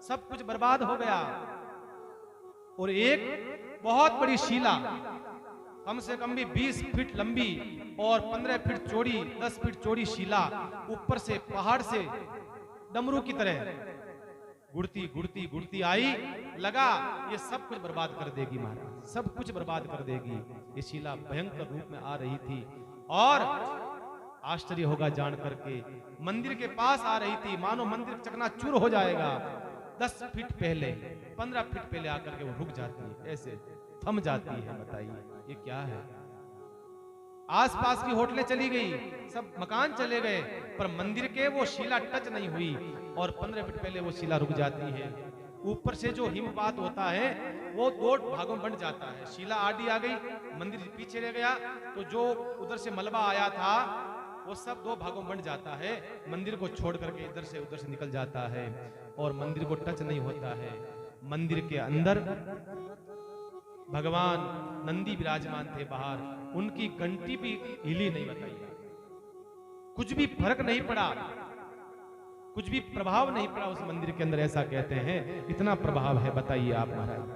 सब कुछ बर्बाद हो गया। और एक बहुत बड़ी शिला, कम से कम भी 20 फीट लंबी और 15 फीट चौड़ी, 10 फीट चौड़ी शिला ऊपर से पहाड़ से डमरू की तरह गुड़ती गुड़ती गुड़ती आई, लगा ये सब कुछ बर्बाद कर देगी महाराज, सब कुछ बर्बाद कर देगी। ये शिला भयंकर रूप में आ रही थी, और आश्चर्य होगा जान करके, मंदिर के पास आ रही थी, मानो मंदिर चकनाचूर हो जाएगा। 10 फीट पहले, 15 फीट पहले आकर के वो रुक जाती है, ऐसे थम जाती है। बताइए ये क्या है? आसपास की होटलें चली गई, सब मकान चले गए, पर मंदिर के वो शिला टच नहीं हुई, और 15 फीट पहले वो शिला रुक जाती है। ऊपर से जो हिमपात होता है वो 2 भागों में बंट जाता है। शिला आडी आ गई, मंदिर पीछे रह गया, तो जो उधर से मलबा आया था वो सब दो भागों में बंट जाता है, मंदिर को छोड़ करके इधर से उधर से निकल जाता है और मंदिर को टच नहीं होता है। मंदिर के अंदर भगवान नंदी विराजमान थे बाहर, उनकी घंटी भी हिली नहीं, बताइए कुछ भी फर्क नहीं पड़ा, कुछ भी प्रभाव नहीं पड़ा उस मंदिर के अंदर, ऐसा कहते हैं। इतना प्रभाव है, बताइए आप महाराज।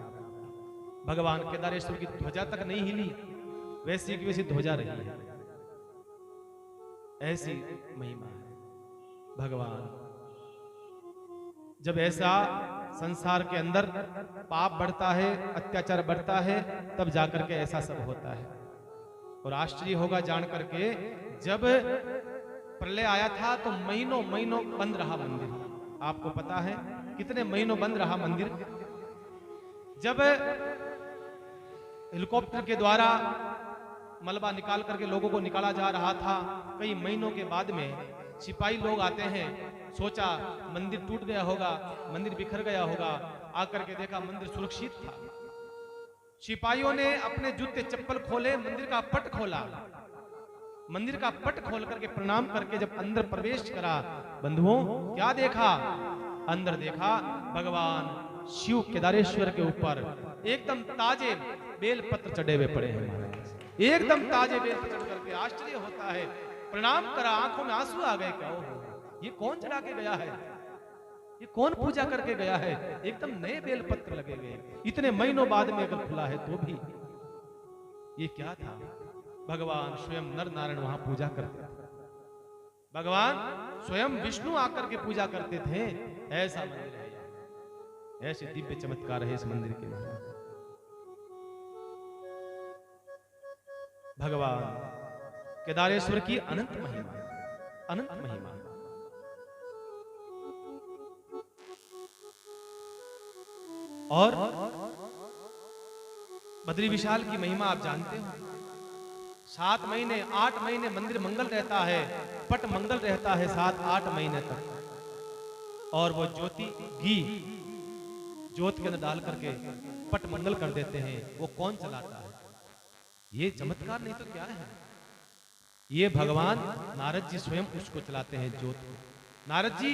भगवान केदारेश्वर की ध्वजा तक नहीं हिली, वैसी की वैसी ध्वजा रही है, ऐसी महिमा है भगवान। जब ऐसा संसार के अंदर पाप बढ़ता है, अत्याचार बढ़ता है, तब जाकर के ऐसा सब होता है। और आश्चर्य होगा जान करके, जब प्रलय आया था तो महीनों महीनों बंद रहा मंदिर। आपको पता है कितने महीनों बंद रहा मंदिर? जब हेलीकॉप्टर के द्वारा मलबा निकाल करके लोगों को निकाला जा रहा था, कई महीनों के बाद में सिपाही लोग आते हैं, सोचा मंदिर टूट गया होगा, मंदिर बिखर गया होगा, आकर के देखा मंदिर सुरक्षित था। सिपाहियों ने अपने जूते चप्पल खोले, मंदिर का पट खोला, मंदिर का पट खोल करके प्रणाम करके जब अंदर प्रवेश करा, बंधुओं क्या देखा? अंदर देखा भगवान शिव केदारेश्वर के ऊपर एकदम ताजे बेलपत्र चढ़े हुए पड़े हैं महाराज, एकदम ताजे बेलपत्र चढ़ करके। आश्चर्य होता है, प्रणाम करा, आंखों में आंसू आ गए, क्या ये कौन चढ़ा के गया है, ये कौन पूजा करके गया है? एकदम नए बेलपत्र लगे गए, इतने महीनों बाद में अगर खुला है तो भी। ये क्या था? भगवान स्वयं नर नारायण वहां पूजा करते थे, भगवान स्वयं विष्णु आकर के पूजा करते थे। ऐसा मंदिर है, ऐसे दिव्य चमत्कार है इस मंदिर के अंदर। भगवान केदारेश्वर की अनंत महिमा, अनंत महिमा। और बद्री विशाल की महिमा आप जानते हो, 7 महीने 8 महीने मंदिर मंगल रहता है, पट मंगल रहता है 7-8 महीने तक। और वो ज्योति घी ज्योत के अंदर डाल करके पट मंगल कर देते हैं। वो कौन चलाता है? ये चमत्कार नहीं तो क्या है? ये भगवान नारद जी स्वयं उसको चलाते हैं ज्योत को। नारद जी